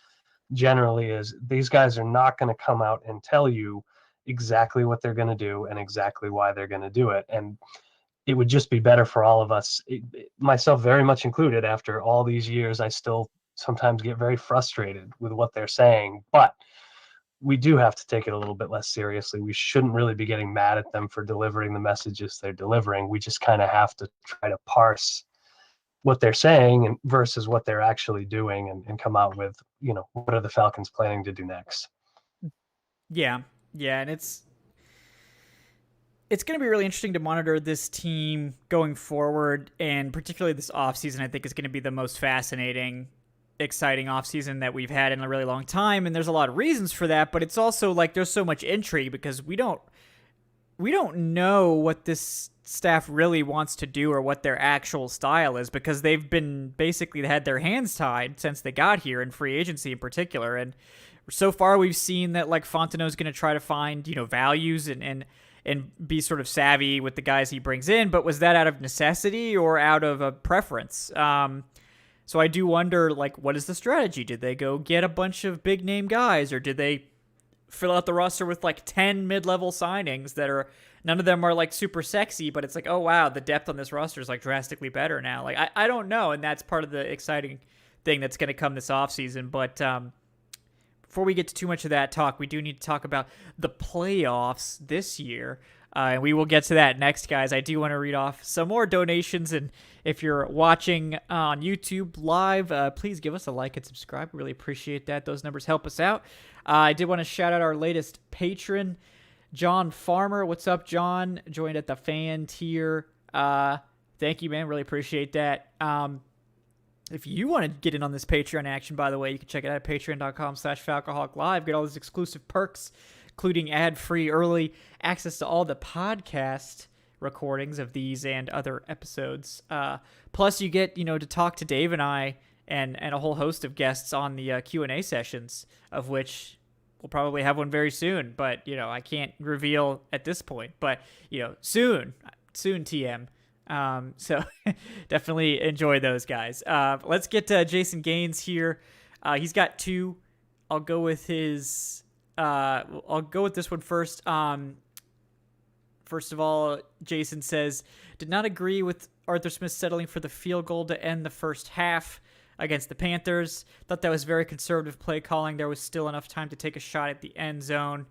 generally is these guys are not going to come out and tell you exactly what they're going to do and exactly why they're going to do it. And it would just be better for all of us, myself very much included. After all these years, I still sometimes get very frustrated with what they're saying, but we do have to take it a little bit less seriously. We shouldn't really be getting mad at them for delivering the messages they're delivering. We just kind of have to try to parse what they're saying and versus what they're actually doing, and come out with, what are the Falcons planning to do next? Yeah. And it's going to be really interesting to monitor this team going forward, and particularly this offseason, I think, is going to be the most fascinating, exciting offseason that we've had in a really long time. And there's a lot of reasons for that, but it's also like there's so much intrigue because we don't know what this staff really wants to do or what their actual style is, because they've been basically had their hands tied since they got here, in free agency in particular. And so far we've seen that like Fontenot's going to try to find, values and be sort of savvy with the guys he brings in, but was that out of necessity or out of a preference? So I do wonder, like, what is the strategy? Did they go get a bunch of big name guys, or did they fill out the roster with like 10 mid-level signings that are, none of them are like super sexy, but it's like, oh wow, the depth on this roster is like drastically better now. Like, I don't know. And that's part of the exciting thing that's going to come this offseason. But before we get to too much of that talk, we do need to talk about the playoffs this year. And we will get to that next, guys. I do want to read off some more donations. And if you're watching on YouTube live, please give us a like and subscribe. We really appreciate that. Those numbers help us out. I did want to shout out our latest patron, John Farmer. What's up, John? Joined at the fan tier. Thank you, man. Really appreciate that. If you want to get in on this Patreon action, by the way, you can check it out at patreon.com/Falcoholic Live. Get all these exclusive perks including ad-free early access to all the podcast recordings of these and other episodes. Plus, you get to talk to Dave and I and a whole host of guests on the Q&A sessions, of which we'll probably have one very soon. But I can't reveal at this point. But soon, TM. So definitely enjoy those guys. Let's get to Jason Gaines here. He's got two. I'll go with his. I'll go with this one first. First of all, Jason says, did not agree with Arthur Smith settling for the field goal to end the first half against the Panthers. Thought that was very conservative play calling. There was still enough time to take a shot at the end zone.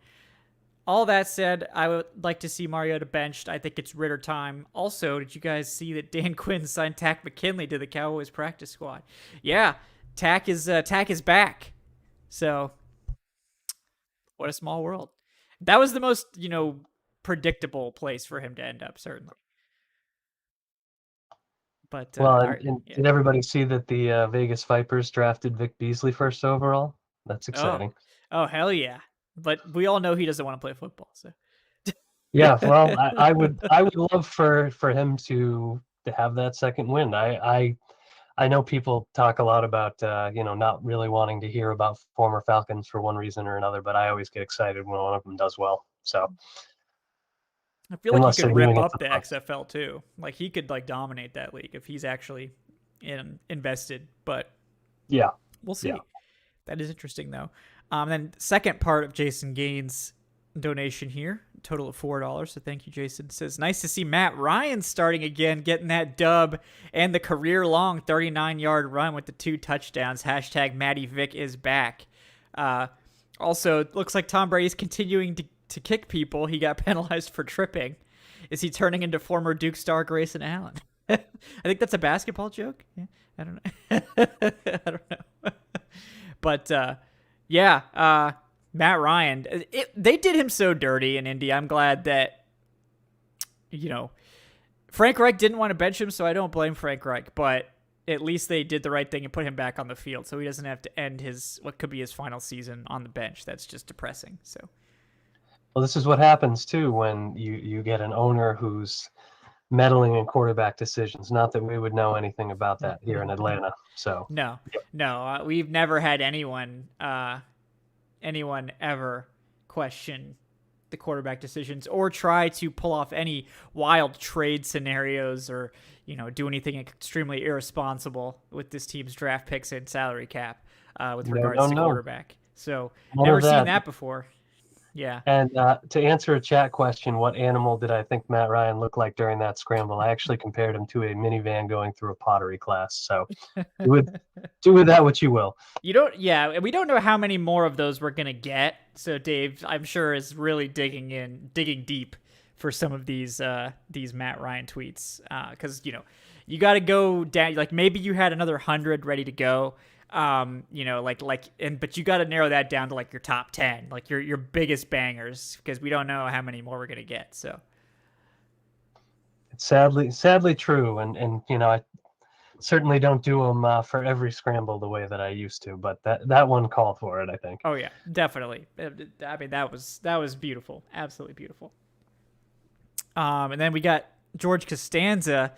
All that said, I would like to see Mariota benched. I think it's Ritter time. Also, did you guys see that Dan Quinn signed Tack McKinley to the Cowboys practice squad? Yeah, Tack is back. So, what a small world. That was the most, predictable place for him to end up, certainly. But did everybody see that the Vegas Vipers drafted Vic Beasley first overall? That's exciting. Oh, hell yeah! But we all know he doesn't want to play football. So yeah, well, I would love for him to have that second win. I know people talk a lot about not really wanting to hear about former Falcons for one reason or another, but I always get excited when one of them does well. So I feel like he could rip up the XFL too. Like he could dominate that league if he's actually invested. But yeah, we'll see. Yeah. That is interesting though. Then second part of Jason Gaines' donation here, total of $4. So thank you, Jason. Says, nice to see Matt Ryan starting again, getting that dub and the career-long 39-yard run with the 2 touchdowns. Hashtag Matty Vick is back. Also, it looks like Tom Brady's continuing to kick people. He got penalized for tripping. Is he turning into former Duke star Grayson Allen? I think that's a basketball joke. Yeah, I don't know. I don't know. But Matt Ryan, they did him so dirty in Indy. I'm glad that, Frank Reich didn't want to bench him, so I don't blame Frank Reich. But at least they did the right thing and put him back on the field, so he doesn't have to end what could be his final season on the bench. That's just depressing. So. Well, this is what happens too when you get an owner who's meddling in quarterback decisions. Not that we would know anything about that here in Atlanta. So no, we've never had anyone ever question the quarterback decisions or try to pull off any wild trade scenarios or do anything extremely irresponsible with this team's draft picks and salary cap with regards to quarterback. So never seen that before. Yeah. And to answer a chat question, what animal did I think Matt Ryan looked like during that scramble? I actually compared him to a minivan going through a pottery class. So do with that what you will. We don't know how many more of those we're gonna get. So Dave, I'm sure, is really digging deep for some of these Matt Ryan tweets. Because you got to go down. Like maybe you had another 100 ready to go. But you got to narrow that down to your top 10, your biggest bangers, because we don't know how many more we're going to get. So it's sadly true. And I certainly don't do them for every scramble the way that I used to, but that one called for it, I think. Oh yeah, definitely. I mean, that was beautiful. Absolutely beautiful. And then we got George Costanza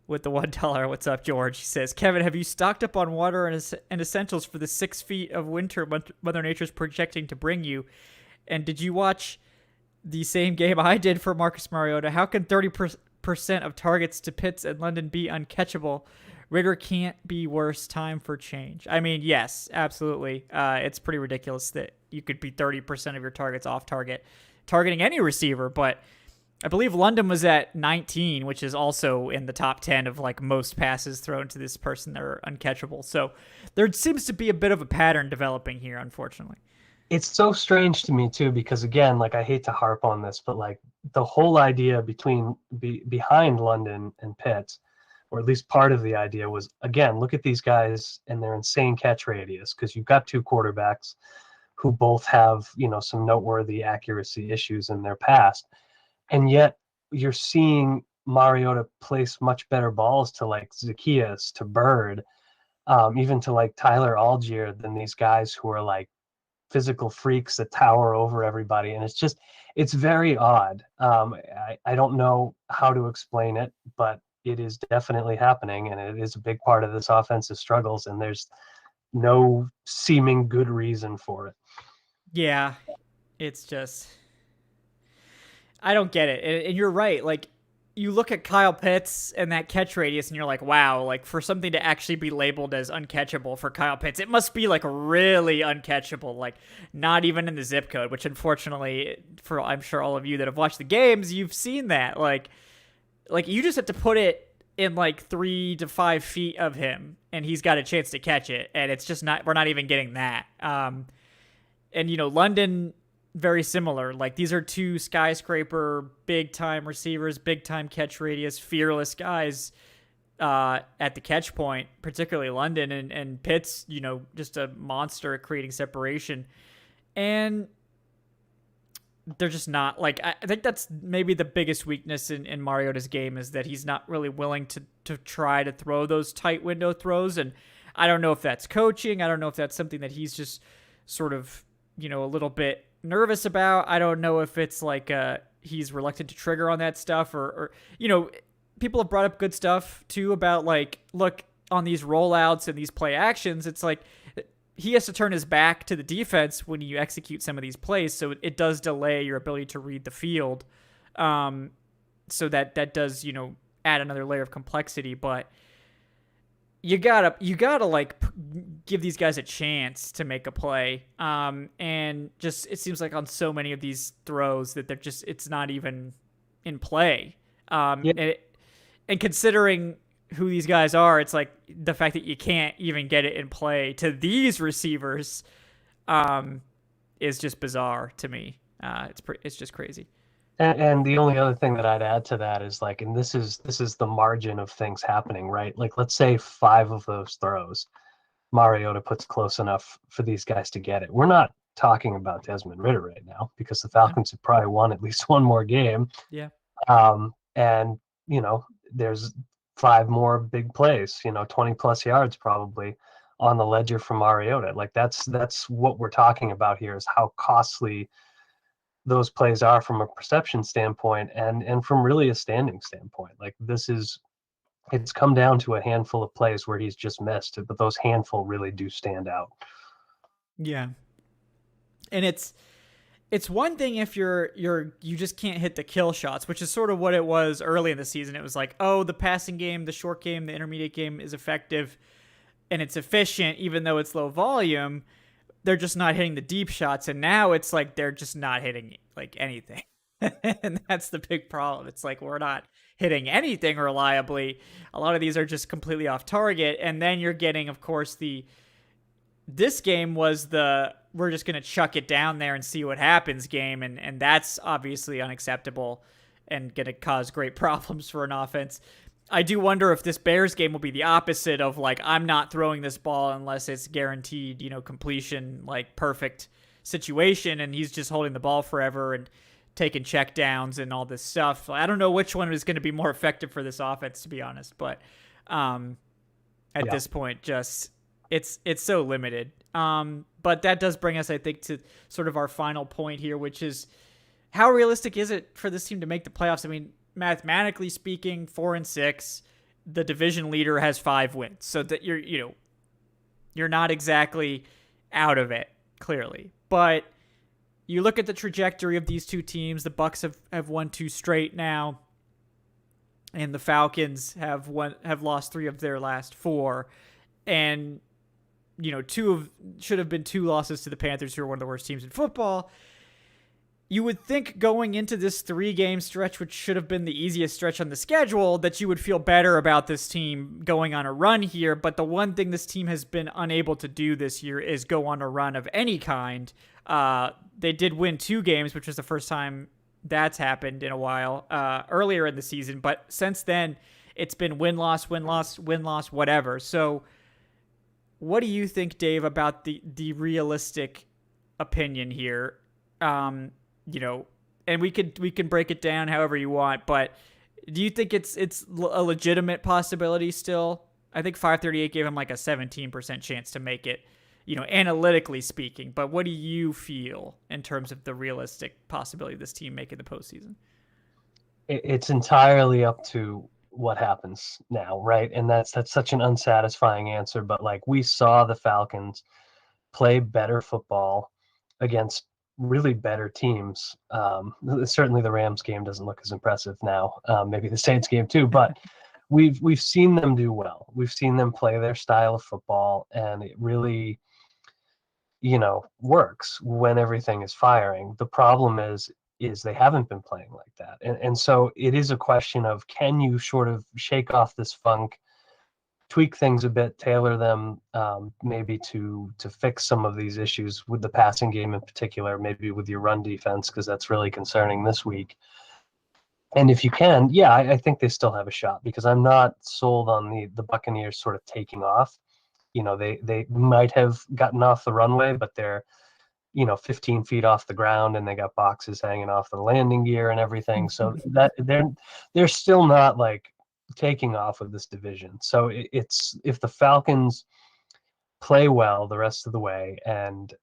with the $1. What's up, George? He says, Kevin, have you stocked up on water and essentials for the 6 feet of winter Mother Nature's projecting to bring you? And did you watch the same game I did for Marcus Mariota? How can 30% of targets to Pitts and London be uncatchable? Ritter can't be worse. Time for change. I mean, yes, absolutely. It's pretty ridiculous that you could be 30% of your targets off target, targeting any receiver, but I believe London was at 19, which is also in the top 10 of most passes thrown to this person that are uncatchable. So there seems to be a bit of a pattern developing here, unfortunately. It's so strange to me too, because again, I hate to harp on this, but the whole idea behind London and Pitts, or at least part of the idea was, again, look at these guys and their insane catch radius, because you've got two quarterbacks who both have, some noteworthy accuracy issues in their past. And yet you're seeing Mariota place much better balls to Zacchaeus, to Bird, even to Tyler Algier than these guys who are physical freaks that tower over everybody, and it's very odd. I don't know how to explain it, but it is definitely happening, and it is a big part of this offensive struggles, and there's no seeming good reason for it. Yeah, it's just I don't get it. And you're right. Like, you look at Kyle Pitts and that catch radius, and you're like, wow, like for something to actually be labeled as uncatchable for Kyle Pitts, it must be like really uncatchable, like not even in the zip code, which unfortunately, for I'm sure all of you that have watched the games, you've seen that. Like you just have to put it in like 3 to 5 feet of him, and he's got a chance to catch it. And it's just not, we're not even getting that. And, London, very similar. Like, these are two skyscraper, big time receivers, big time catch radius, fearless guys at the catch point, particularly London, and Pitts, just a monster at creating separation. And they're just not, like, I think that's maybe the biggest weakness in Mariota's game, is that he's not really willing to try to throw those tight window throws. And I don't know if that's coaching. I don't know if that's something that he's just sort of, a little bit nervous about. I don't know if it's like he's reluctant to trigger on that stuff, or people have brought up good stuff too about, like, look, on these rollouts and these play actions, it's like he has to turn his back to the defense when you execute some of these plays, so it does delay your ability to read the field. So that does, add another layer of complexity, but you gotta like give these guys a chance to make a play. And just, it seems like on so many of these throws that it's not even in play. Yeah. And considering who these guys are, it's like the fact that you can't even get it in play to these receivers, is just bizarre to me. It's just crazy. And the only other thing that I'd add to that is, like, and this is the margin of things happening, right? Like, let's say 5 of those throws Mariota puts close enough for these guys to get it. We're not talking about Desmond Ridder right now, because the Falcons have probably won at least one more game. Yeah. And there's 5 more big plays, 20 plus yards probably on the ledger from Mariota. Like, that's what we're talking about here, is how costly those plays are from a perception standpoint, and from really a standing standpoint. Like, it's come down to a handful of plays where he's just missed, but those handful really do stand out. Yeah. And it's one thing if you just can't hit the kill shots, which is sort of what it was early in the season. It was like, oh, the passing game, the short game, the intermediate game is effective and it's efficient, even though it's low volume. They're just not hitting the deep shots. And now it's like they're just not hitting like anything. And that's the big problem. It's like we're not hitting anything reliably. A lot of these are just completely off target. And then you're getting, of course, this game was we're just going to chuck it down there and see what happens game. And that's obviously unacceptable and going to cause great problems for an offense. I do wonder if this Bears game will be the opposite of, like, I'm not throwing this ball unless it's guaranteed, completion, like perfect situation. And he's just holding the ball forever and taking check downs and all this stuff. I don't know which one is going to be more effective for this offense, to be honest. But at this point, just it's so limited. But that does bring us, I think, to sort of our final point here, which is how realistic is it for this team to make the playoffs? I mean, mathematically speaking, 4-6, the division leader has 5 wins, so that you're not exactly out of it, clearly. But you look at the trajectory of these two teams. The Bucs have won 2 straight now, and the Falcons have lost 3 of their last 4, and should have been 2 losses to the Panthers, who are one of the worst teams in football. You would think going into this 3-game stretch, which should have been the easiest stretch on the schedule, that you would feel better about this team going on a run here. But the one thing this team has been unable to do this year is go on a run of any kind. They did win 2 games, which was the first time that's happened in a while, earlier in the season. But since then, it's been win-loss, win-loss, win-loss, whatever. So what do you think, Dave, about the realistic opinion here? And we can break it down however you want, but do you think it's a legitimate possibility still? I think 538 gave him like a 17% chance to make it, analytically speaking. But what do you feel in terms of the realistic possibility of this team making the postseason? It's entirely up to what happens now, right? And that's such an unsatisfying answer, but like we saw the Falcons play better football against really better teams. Certainly, the Rams game doesn't look as impressive now. Maybe the Saints game too, but we've seen them do well. We've seen them play their style of football, and it really, works when everything is firing. The problem is they haven't been playing like that, and so it is a question of, can you sort of shake off this funk, tweak things a bit, tailor them, maybe to fix some of these issues with the passing game in particular, maybe with your run defense, because that's really concerning this week. And if you can, yeah, I think they still have a shot, because I'm not sold on the Buccaneers sort of taking off. They might have gotten off the runway, but they're 15 feet off the ground, and they got boxes hanging off the landing gear and everything. So that they're still not like taking off with this division. So it's, if the Falcons play well the rest of the way and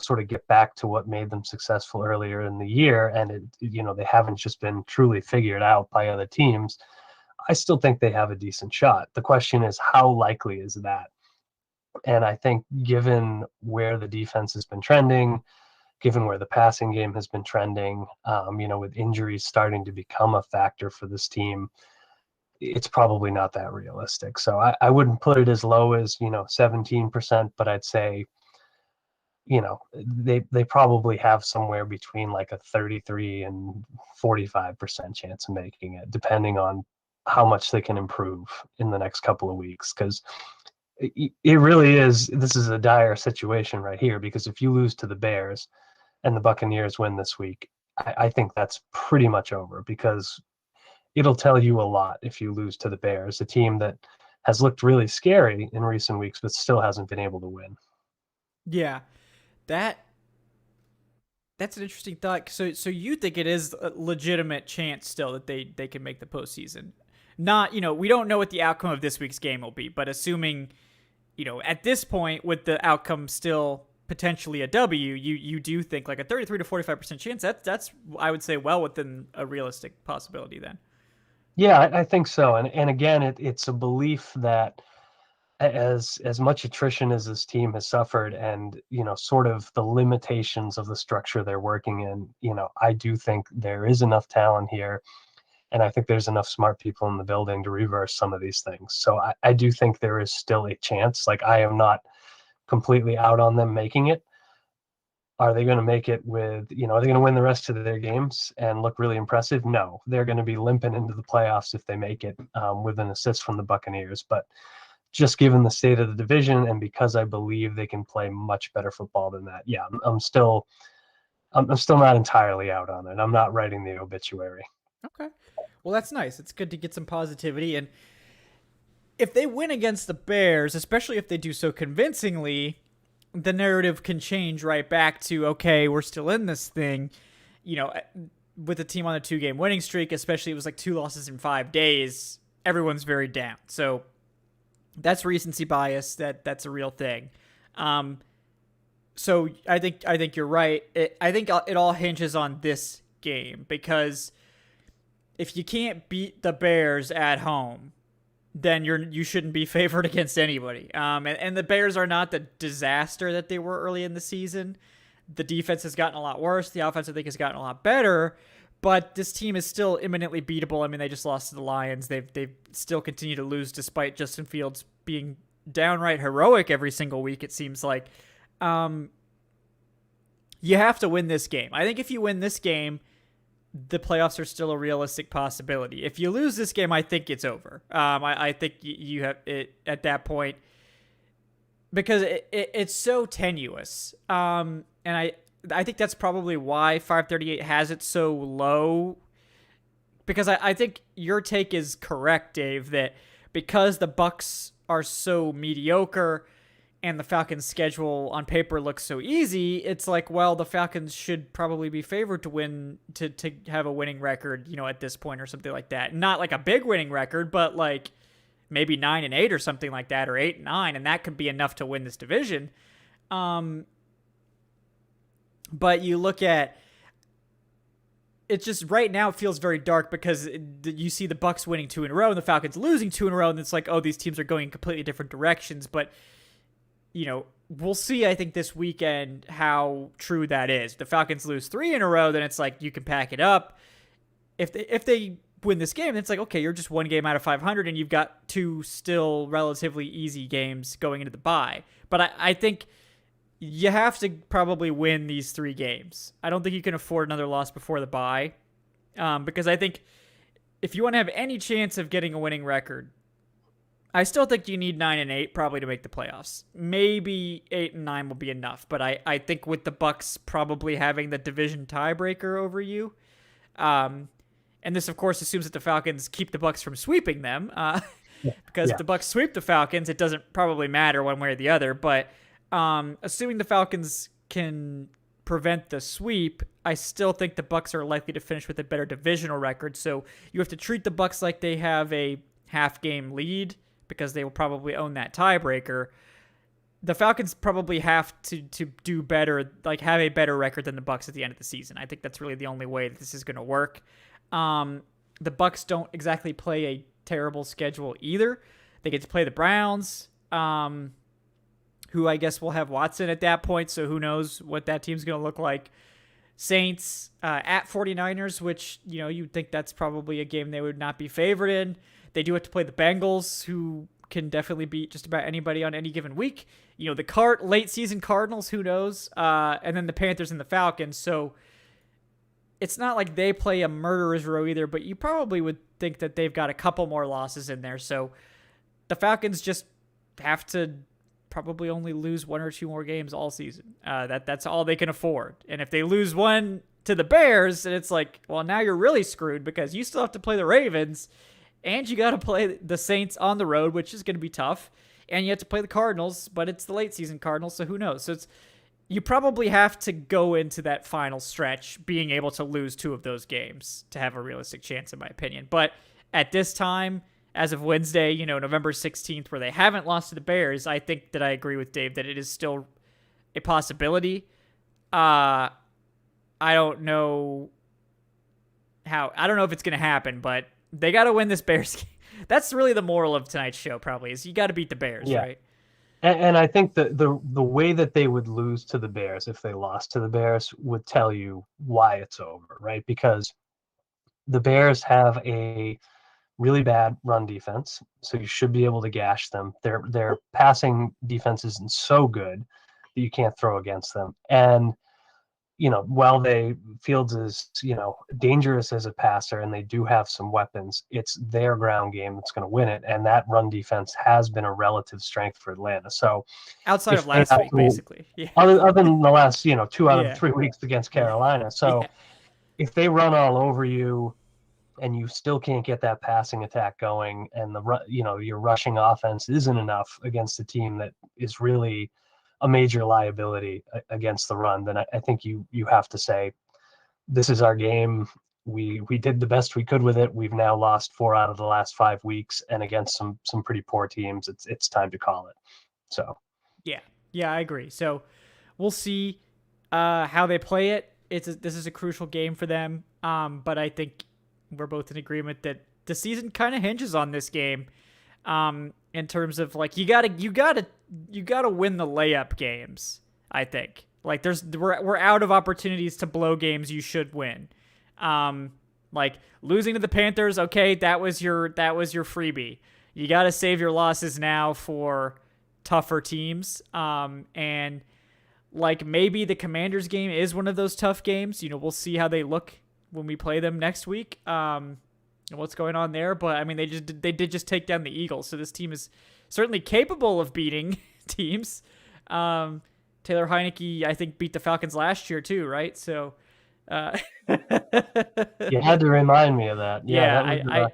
sort of get back to what made them successful earlier in the year, and they haven't just been truly figured out by other teams, I still think they have a decent shot. The question is, how likely is that? And I think, given where the defense has been trending, given where the passing game has been trending, with injuries starting to become a factor for this team, it's probably not that realistic. So I wouldn't put it as low as 17%, but I'd say they probably have somewhere between like a 33 and 45% chance of making it, depending on how much they can improve in the next couple of weeks. Because it really is, this is a dire situation right here, because if you lose to the Bears and the Buccaneers win this week, I think that's pretty much over, because it'll tell you a lot if you lose to the Bears, a team that has looked really scary in recent weeks but still hasn't been able to win. Yeah, that that's an interesting thought. So you think it is a legitimate chance still that they can make the postseason? Not, we don't know what the outcome of this week's game will be, but assuming, at this point, with the outcome still potentially a W, you do think like a 33 to 45% chance. That's I would say well within a realistic possibility then. Yeah, I think so. And again, it's a belief that as much attrition as this team has suffered, and sort of the limitations of the structure they're working in, I do think there is enough talent here, and I think there's enough smart people in the building to reverse some of these things. So I do think there is still a chance. Like, I am not completely out on them making it. Are they going to make it with, are they going to win the rest of their games and look really impressive? No, they're going to be limping into the playoffs if they make it, with an assist from the Buccaneers. But just given the state of the division, and because I believe they can play much better football than that, yeah, I'm still not entirely out on it. I'm not writing the obituary. Okay. Well, that's nice. It's good to get some positivity. And if they win against the Bears, especially if they do so convincingly, the narrative can change right back to, okay, we're still in this thing. With the team on a 2-game winning streak, especially it was like 2 losses in 5 days, everyone's very down. So that's recency bias. That's a real thing. So I think you're right. I think it all hinges on this game, because if you can't beat the Bears at home, then you shouldn't be favored against anybody. And the Bears are not the disaster that they were early in the season. The defense has gotten a lot worse. The offense, I think, has gotten a lot better. But this team is still imminently beatable. I mean, they just lost to the Lions. They've still continue to lose despite Justin Fields being downright heroic every single week, it seems like. You have to win this game. I think if you win this game, the playoffs are still a realistic possibility. If you lose this game, I think it's over. I think you have it at that point, because it's so tenuous. And I think that's probably why 538 has it so low, because I think your take is correct, Dave, that because the Bucs are so mediocre and the Falcons' schedule on paper looks so easy, it's like, well, the Falcons should probably be favored to win, to have a winning record, at this point, or something like that. Not like a big winning record, but like maybe 9-8 or something like that, or 8-9, and that could be enough to win this division. Um, but you look at it's just right now it feels very dark because you see the Bucks winning 2 in a row and the Falcons losing 2 in a row, and it's like, oh, these teams are going in completely different directions. But we'll see. I think this weekend how true that is. If the Falcons lose 3 in a row, then it's like you can pack it up. If they win this game, it's like, okay, you're just 1 game out of 500, and you've got 2 still relatively easy games going into the bye. But I think you have to probably win these 3 games. I don't think you can afford another loss before the bye, because I think if you want to have any chance of getting a winning record, I still think you need 9-8 probably to make the playoffs. Maybe 8-9 will be enough, but I think with the Bucks probably having the division tiebreaker over you, and this of course assumes that the Falcons keep the Bucks from sweeping them, because if the Bucks sweep the Falcons, it doesn't probably matter one way or the other, but assuming the Falcons can prevent the sweep, I still think the Bucks are likely to finish with a better divisional record. So you have to treat the Bucks like they have a half-game lead because they will probably own that tiebreaker. The Falcons probably have to do better, like have a better record than the Bucks at the end of the season. I think that's really the only way that this is going to work. The Bucks don't exactly play a terrible schedule either. They get to play the Browns, who I guess will have Watson at that point, so who knows what that team's going to look like. Saints at 49ers, which, you'd think that's probably a game they would not be favored in. They do have to play the Bengals, who can definitely beat just about anybody on any given week. The late season Cardinals, who knows? And then the Panthers and the Falcons. So it's not like they play a murderer's row either, but you probably would think that they've got a couple more losses in there. So the Falcons just have to probably only lose 1 or 2 more games all season. That's all they can afford. And if they lose one to the Bears, and it's like, well, now you're really screwed because you still have to play the Ravens, and you got to play the Saints on the road, which is going to be tough, and you have to play the Cardinals, but it's the late season Cardinals, so who knows? So you probably have to go into that final stretch being able to lose 2 of those games to have a realistic chance, in my opinion. But at this time, as of Wednesday, November 16th, where they haven't lost to the Bears, I think that I agree with Dave that it is still a possibility. I don't know if it's going to happen, but they got to win this Bears game. That's really the moral of tonight's show, probably, is you got to beat the Bears, right? And I think that the way that they would lose to the Bears if they lost to the Bears would tell you why it's over, right? Because the Bears have a really bad run defense, so you should be able to gash them. Their passing defense isn't so good that you can't throw against them. And while Fields is dangerous as a passer, and they do have some weapons, it's their ground game that's going to win it. And that run defense has been a relative strength for Atlanta. So outside of last week, basically, other than the last 2 out of 3 weeks against Carolina. So if they run all over you, and you still can't get that passing attack going, and your rushing offense isn't enough against a team that is really a major liability against the run, then I think you have to say, this is our game. We did the best we could with it. We've now lost 4 out of the last 5 weeks, and against some pretty poor teams, it's time to call it. So yeah, I agree. So we'll see how they play it. This is a crucial game for them, but I think we're both in agreement that the season kind of hinges on this game, in terms of like you gotta win the layup games. I think like we're out of opportunities to blow games you should win. Like losing to the Panthers, okay, that was your freebie. You got to save your losses now for tougher teams. And like maybe the Commanders game is one of those tough games. We'll see how they look when we play them next week, and what's going on there. But I mean, they did just take down the Eagles, so this team is certainly capable of beating teams. Taylor Heineke, I think, beat the Falcons last year too, right? So you had to remind me of that.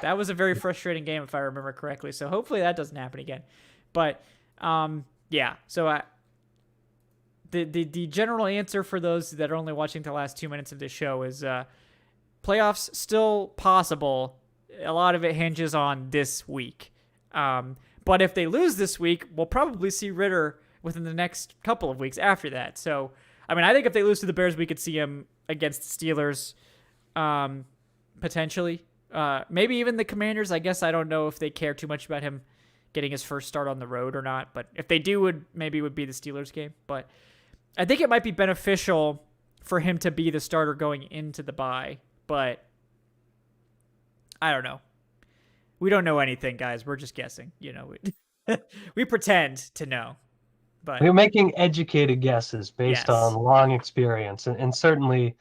That was a very frustrating game if I remember correctly. So hopefully that doesn't happen again. But so the general answer for those that are only watching the last 2 minutes of this show is playoffs still possible. A lot of it hinges on this week. But if they lose this week, we'll probably see Ridder within the next couple of weeks after that. So, I mean, I think if they lose to the Bears, we could see him against the Steelers, potentially. Maybe even the Commanders. I guess I don't know if they care too much about him getting his first start on the road or not. But if they do, it would be the Steelers game. But I think it might be beneficial for him to be the starter going into the bye. But I don't know. We don't know anything, guys. We're just guessing. We pretend to know. But we're making educated guesses based on yes. long experience, and certainly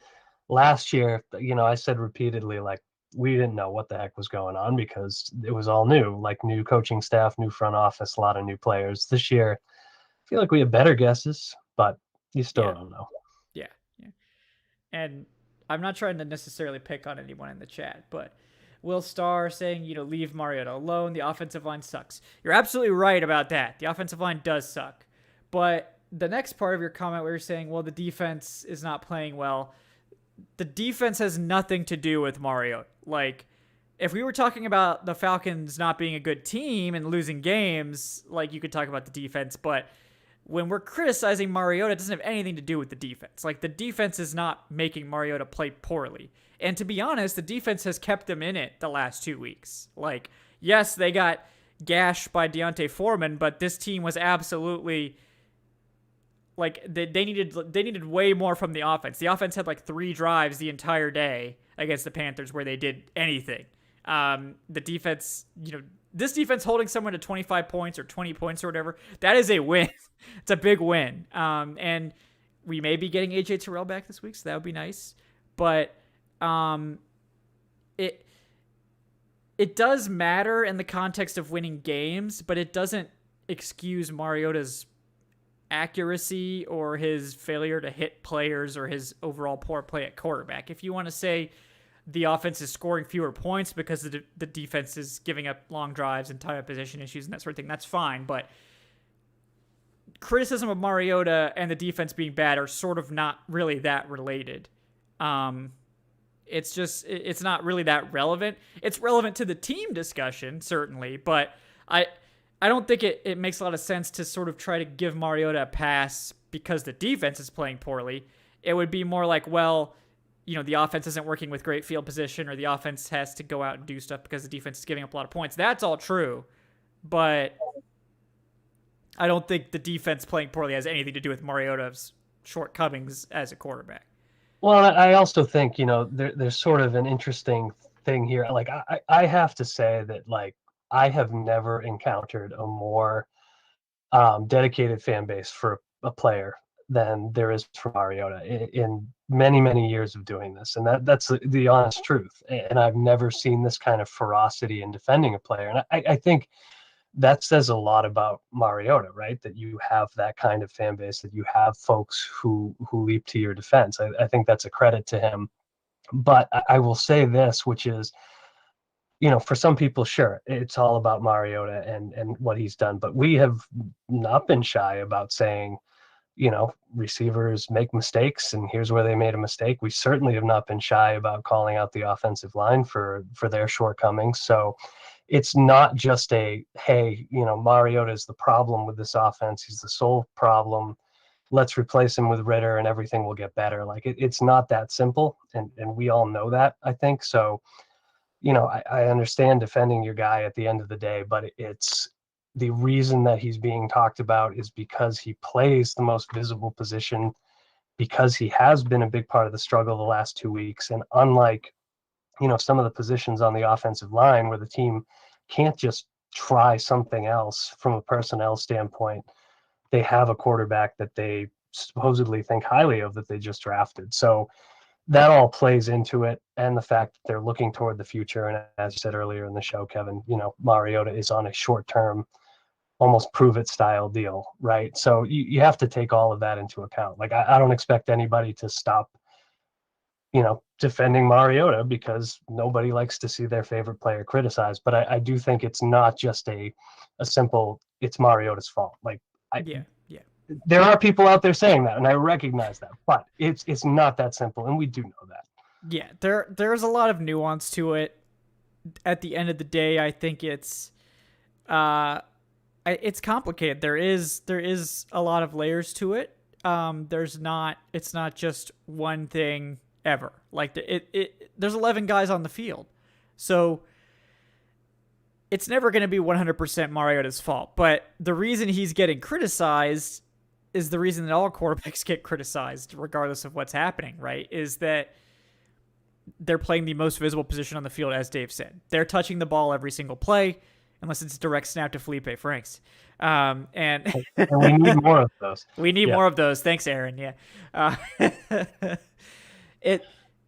last year, I said repeatedly, like, we didn't know what the heck was going on because it was all new, like new coaching staff, new front office, a lot of new players. This year, I feel like we have better guesses, but you still Yeah. don't know. Yeah. Yeah. And I'm not trying to necessarily pick on anyone in the chat, but Will Starr saying, leave Mariota alone. The offensive line sucks. You're absolutely right about that. The offensive line does suck. But the next part of your comment where you're saying, well, the defense is not playing well, the defense has nothing to do with Mariota. Like, if we were talking about the Falcons not being a good team and losing games, like, you could talk about the defense, but when we're criticizing Mariota, it doesn't have anything to do with the defense. Like, the defense is not making Mariota play poorly. And to be honest, the defense has kept them in it the last 2 weeks. Like, yes, they got gashed by Deontay Foreman, but this team was absolutely, like, they needed way more from the offense. The offense had like 3 drives the entire day against the Panthers where they did anything. The defense, this defense holding someone to 25 points or 20 points or whatever, that is a win. It's a big win. And we may be getting AJ Terrell back this week, so that would be nice. But it does matter in the context of winning games, but it doesn't excuse Mariota's accuracy or his failure to hit players or his overall poor play at quarterback. If you want to say the offense is scoring fewer points because the defense is giving up long drives and time of position issues and that sort of thing, that's fine. But criticism of Mariota and the defense being bad are sort of not really that related. It's not really that relevant. It's relevant to the team discussion, certainly, but I don't think it makes a lot of sense to sort of try to give Mariota a pass because the defense is playing poorly. It would be more like, well, the offense isn't working with great field position, or the offense has to go out and do stuff because the defense is giving up a lot of points. That's all true, but I don't think the defense playing poorly has anything to do with Mariota's shortcomings as a quarterback. Well, I also think, there's sort of an interesting thing here. Like, I have to say that, like, I have never encountered a more dedicated fan base for a player than there is for Mariota in many, many years of doing this. And that's the honest truth. And I've never seen this kind of ferocity in defending a player. And I think that says a lot about Mariota, right? That you have that kind of fan base, that you have folks who leap to your defense. I think that's a credit to him. But I will say this, which is, for some people, sure, it's all about Mariota and what he's done. But we have not been shy about saying, receivers make mistakes, and here's where they made a mistake. We certainly have not been shy about calling out the offensive line for their shortcomings. So it's not just hey, Mariota is the problem with this offense. He's the sole problem. Let's replace him with Ritter and everything will get better. Like, it's not that simple. And we all know that, I think. So, I understand defending your guy at the end of the day, but it's the reason that he's being talked about is because he plays the most visible position, because he has been a big part of the struggle the last 2 weeks. And unlike, some of the positions on the offensive line where the team can't just try something else from a personnel standpoint, they have a quarterback that they supposedly think highly of that they just drafted. So that all plays into it, and the fact that they're looking toward the future. And as you said earlier in the show, Kevin, Mariota is on a short-term, almost prove-it style deal, right? So you have to take all of that into account. Like, I don't expect anybody to stop, defending Mariota because nobody likes to see their favorite player criticized. But I do think it's not just a simple, it's Mariota's fault. Like, Yeah. there are people out there saying that, and I recognize that, but it's not that simple, and we do know that. Yeah, there's a lot of nuance to it. At the end of the day, I think it's It's complicated. There is a lot of layers to it. It's not just one thing ever. Like there's 11 guys on the field, so it's never going to be 100% Mariota's fault. But the reason he's getting criticized is the reason that all quarterbacks get criticized, regardless of what's happening. Right? Is that they're playing the most visible position on the field, as Dave said. They're touching the ball every single play, unless it's a direct snap to Felipe Franks. And we need more of those. We need more of those. Thanks, Aaron. Yeah. It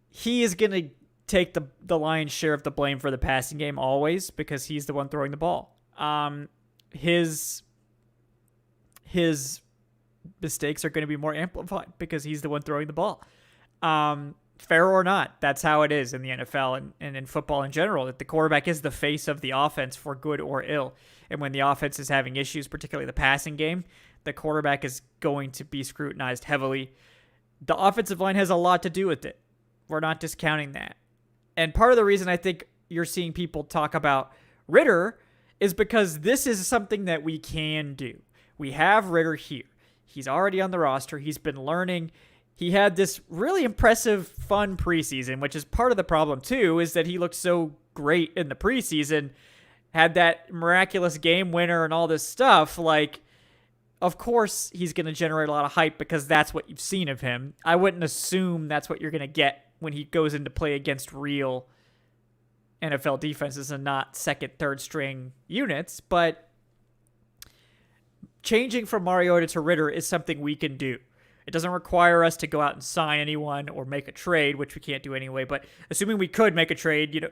he is gonna take the lion's share of the blame for the passing game always, because he's the one throwing the ball. His mistakes are going to be more amplified because he's the one throwing the ball. Fair or not, that's how it is in the NFL and in football in general, that the quarterback is the face of the offense for good or ill. And when the offense is having issues, particularly the passing game, the quarterback is going to be scrutinized heavily. The offensive line has a lot to do with it. We're not discounting that. And part of the reason I think you're seeing people talk about Ritter is because this is something that we can do. We have Ritter here. He's already on the roster. He's been learning. He had this really impressive, fun preseason, which is part of the problem, too, is that he looked so great in the preseason, had that miraculous game winner and all this stuff. Like, of course, he's going to generate a lot of hype because that's what you've seen of him. I wouldn't assume that's what you're going to get when he goes into play against real NFL defenses and not second, third string units. But changing from Mariota to Ritter is something we can do. It doesn't require us to go out and sign anyone or make a trade, which we can't do anyway. But assuming we could make a trade,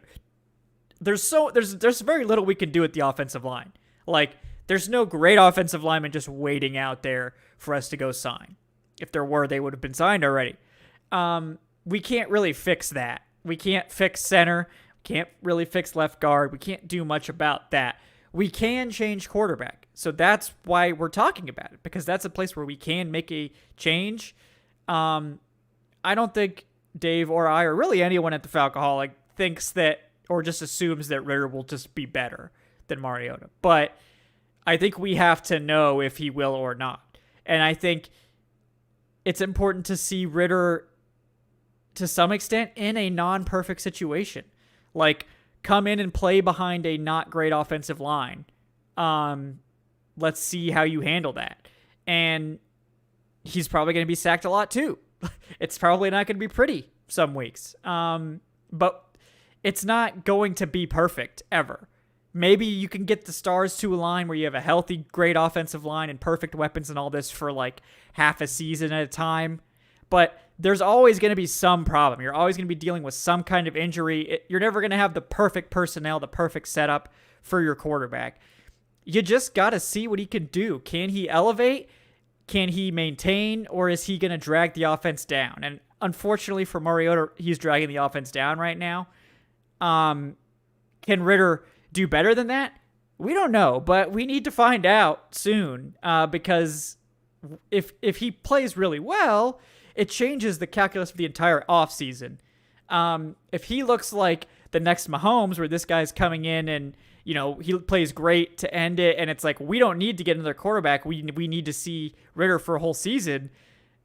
there's very little we can do at the offensive line. Like, there's no great offensive lineman just waiting out there for us to go sign. If there were, they would have been signed already. We can't really fix that. We can't fix center. Can't really fix left guard. We can't do much about that. We can change quarterback. So that's why we're talking about it, because that's a place where we can make a change. I don't think Dave or I, or really anyone at the Falcoholic, thinks that, or just assumes that Ritter will just be better than Mariota. But I think we have to know if he will or not. And I think it's important to see Ritter, to some extent, in a non-perfect situation. Like, come in and play behind a not great offensive line. Let's see how you handle that. And he's probably going to be sacked a lot too. It's probably not going to be pretty some weeks. But it's not going to be perfect ever. Maybe you can get the stars to align where you have a healthy, great offensive line and perfect weapons and all this for like half a season at a time. But there's always going to be some problem. You're always going to be dealing with some kind of injury. You're never going to have the perfect personnel, the perfect setup for your quarterback. You just got to see what he can do. Can he elevate? Can he maintain? Or is he going to drag the offense down? And unfortunately for Mariota, he's dragging the offense down right now. Can Ritter do better than that? We don't know, but we need to find out soon, because if he plays really well, it changes the calculus of the entire offseason. If he looks like the next Mahomes, where this guy's coming in and he plays great to end it, and it's like, we don't need to get another quarterback. We need to see Ritter for a whole season.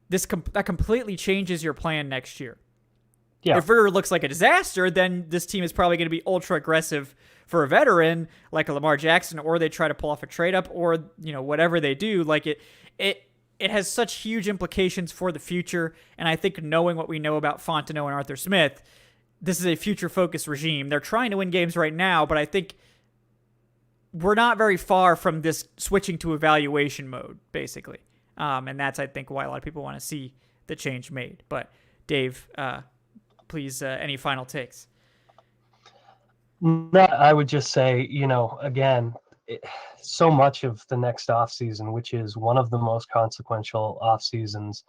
That completely changes your plan next year. Yeah. If Ritter looks like a disaster, then this team is probably going to be ultra aggressive for a veteran like a Lamar Jackson, or they try to pull off a trade up, or whatever they do. Like it has such huge implications for the future, and I think knowing what we know about Fontenot and Arthur Smith, this is a future-focused regime. They're trying to win games right now, but I think we're not very far from this switching to evaluation mode, basically. And that's, I think, why a lot of people want to see the change made. But, Dave, please, any final takes? No, I would just say, again, so much of the next offseason, which is one of the most consequential off seasons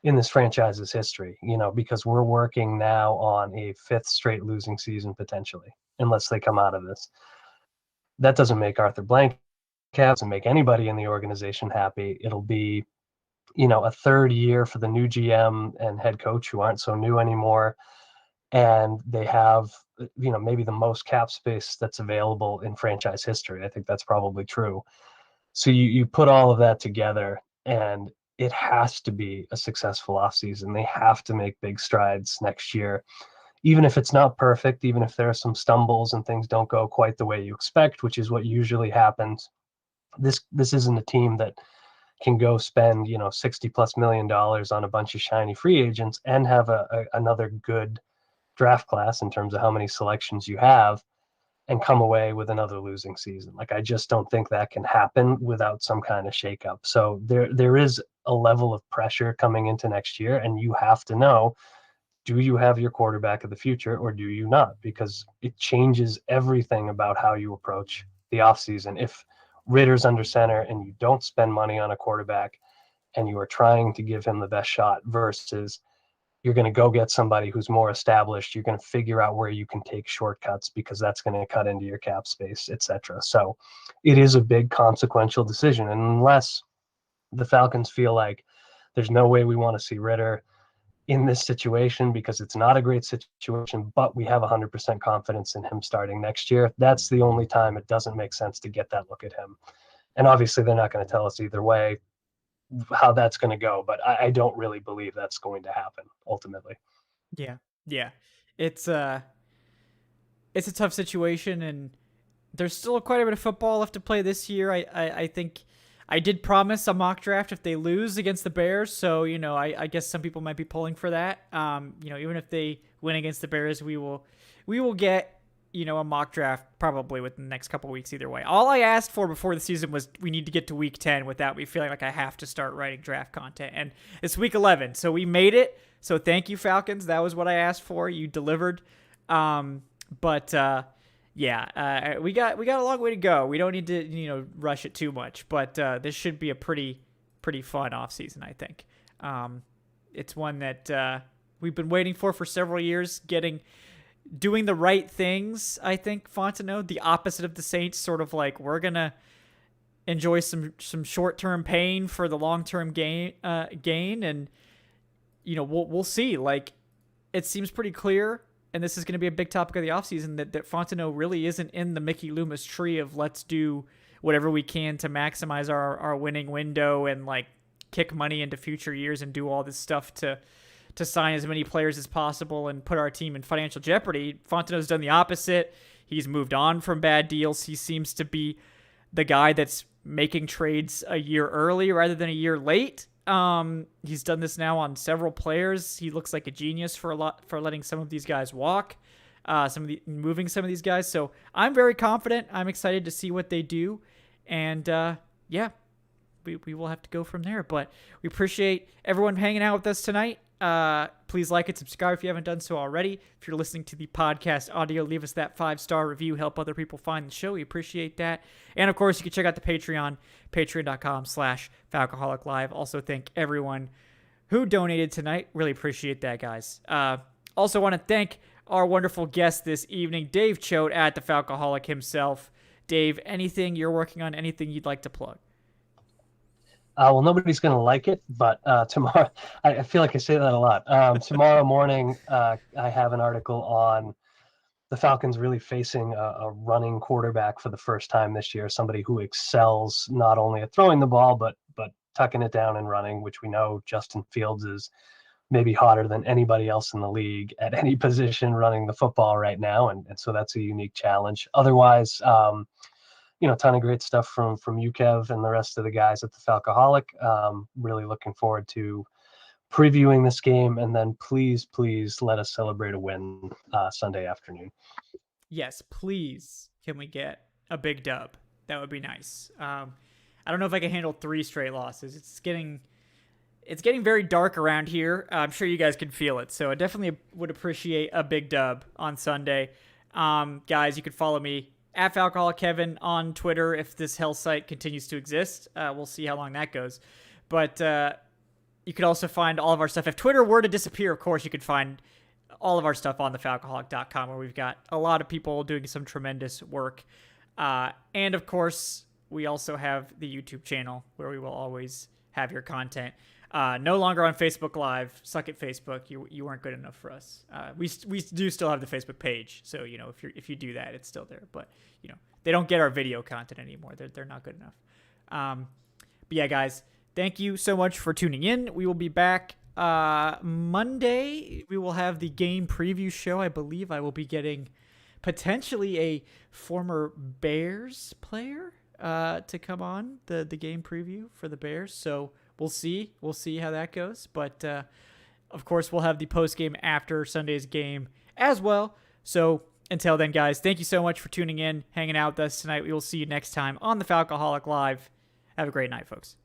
in this franchise's history, because we're working now on a fifth straight losing season potentially, unless they come out of this. That doesn't make Arthur Blank happy, doesn't make anybody in the organization happy. It'll be, a third year for the new GM and head coach who aren't so new anymore. And they have, maybe the most cap space that's available in franchise history. I think that's probably true. So you put all of that together, and it has to be a successful offseason. They have to make big strides next year, even if it's not perfect, even if there are some stumbles and things don't go quite the way you expect, which is what usually happens. This isn't a team that can go spend, 60 plus $1 million on a bunch of shiny free agents and have another good draft class in terms of how many selections you have and come away with another losing season. Like, I just don't think that can happen without some kind of shakeup. So there is a level of pressure coming into next year, and you have to know, do you have your quarterback of the future or do you not? Because it changes everything about how you approach the offseason. If Ritter's under center and you don't spend money on a quarterback and you are trying to give him the best shot versus you're going to go get somebody who's more established, you're going to figure out where you can take shortcuts because that's going to cut into your cap space, etc. So it is a big consequential decision. And unless the Falcons feel like there's no way we want to see Ritter in this situation because it's not a great situation, but we have 100% confidence in him starting next year, that's the only time it doesn't make sense to get that look at him. And obviously they're not going to tell us either way how that's going to go, but I don't really believe that's going to happen ultimately. Yeah. Yeah. It's uh it's a tough situation, and there's still quite a bit of football left to play this year. I think I did promise a mock draft if they lose against the Bears, so I guess some people might be pulling for that. Even if they win against the Bears, we will get a mock draft probably within the next couple weeks either way. All I asked for before the season was we need to get to week 10 without me feeling like I have to start writing draft content, and it's week 11, so we made it. So thank you, Falcons. That was what I asked for. You delivered. But yeah, we got a long way to go. We don't need to rush it too much, but this should be a pretty fun offseason, I think. It's one that we've been waiting for several years, doing the right things. I think Fontenot, the opposite of the Saints, sort of like, we're gonna enjoy some short-term pain for the long-term gain, and we'll see. Like, it seems pretty clear, and this is going to be a big topic of the offseason, that Fontenot really isn't in the Mickey Loomis tree of let's do whatever we can to maximize our winning window and like kick money into future years and do all this stuff to sign as many players as possible and put our team in financial jeopardy. Fontenot's done the opposite. He's moved on from bad deals. He seems to be the guy that's making trades a year early rather than a year late. He's done this now on several players. He looks like a genius for letting some of these guys walk, moving some of these guys. So I'm very confident. I'm excited to see what they do, and yeah, we will have to go from there. But we appreciate everyone hanging out with us tonight. Please like and subscribe if you haven't done so already. If you're listening to the podcast audio, leave us that 5-star review. Help other people find the show. We appreciate that. And of course, you can check out the Patreon, patreon.com/Falcoholic Live. Also, thank everyone who donated tonight. Really appreciate that, guys. Also want to thank our wonderful guest this evening, Dave Choate at the Falcoholic himself. Dave, anything you're working on, anything you'd like to plug? Well, nobody's going to like it, but tomorrow, I feel like I say that a lot. Tomorrow morning, I have an article on the Falcons really facing a running quarterback for the first time this year, somebody who excels not only at throwing the ball, but tucking it down and running, which we know Justin Fields is maybe hotter than anybody else in the league at any position running the football right now. And so that's a unique challenge. Otherwise, a ton of great stuff from you, Kev, and the rest of the guys at the Falcoholic. Really looking forward to previewing this game, and then please let us celebrate a win Sunday afternoon. Yes, please. Can we get a big dub? That would be nice. I don't know if I can handle 3 straight losses. It's getting very dark around here. I'm sure you guys can feel it. So I definitely would appreciate a big dub on Sunday. Guys, you can follow me at Falcoholic Kevin on Twitter if this hell site continues to exist. We'll see how long that goes. But you could also find all of our stuff. If Twitter were to disappear, of course, you could find all of our stuff on thefalcoholic.com, where we've got a lot of people doing some tremendous work. And of course, we also have the YouTube channel where we will always have your content. No longer on Facebook Live. Suck it, Facebook. You weren't good enough for us. We do still have the Facebook page, so if you do that, it's still there. But they don't get our video content anymore. They're not good enough. But yeah, guys, thank you so much for tuning in. We will be back Monday. We will have the game preview show. I believe I will be getting potentially a former Bears player to come on the game preview for the Bears. So we'll see how that goes. But of course, we'll have the post game after Sunday's game as well. So until then, guys, thank you so much for tuning in, hanging out with us tonight. We will see you next time on the Falcoholic Live. Have a great night, folks.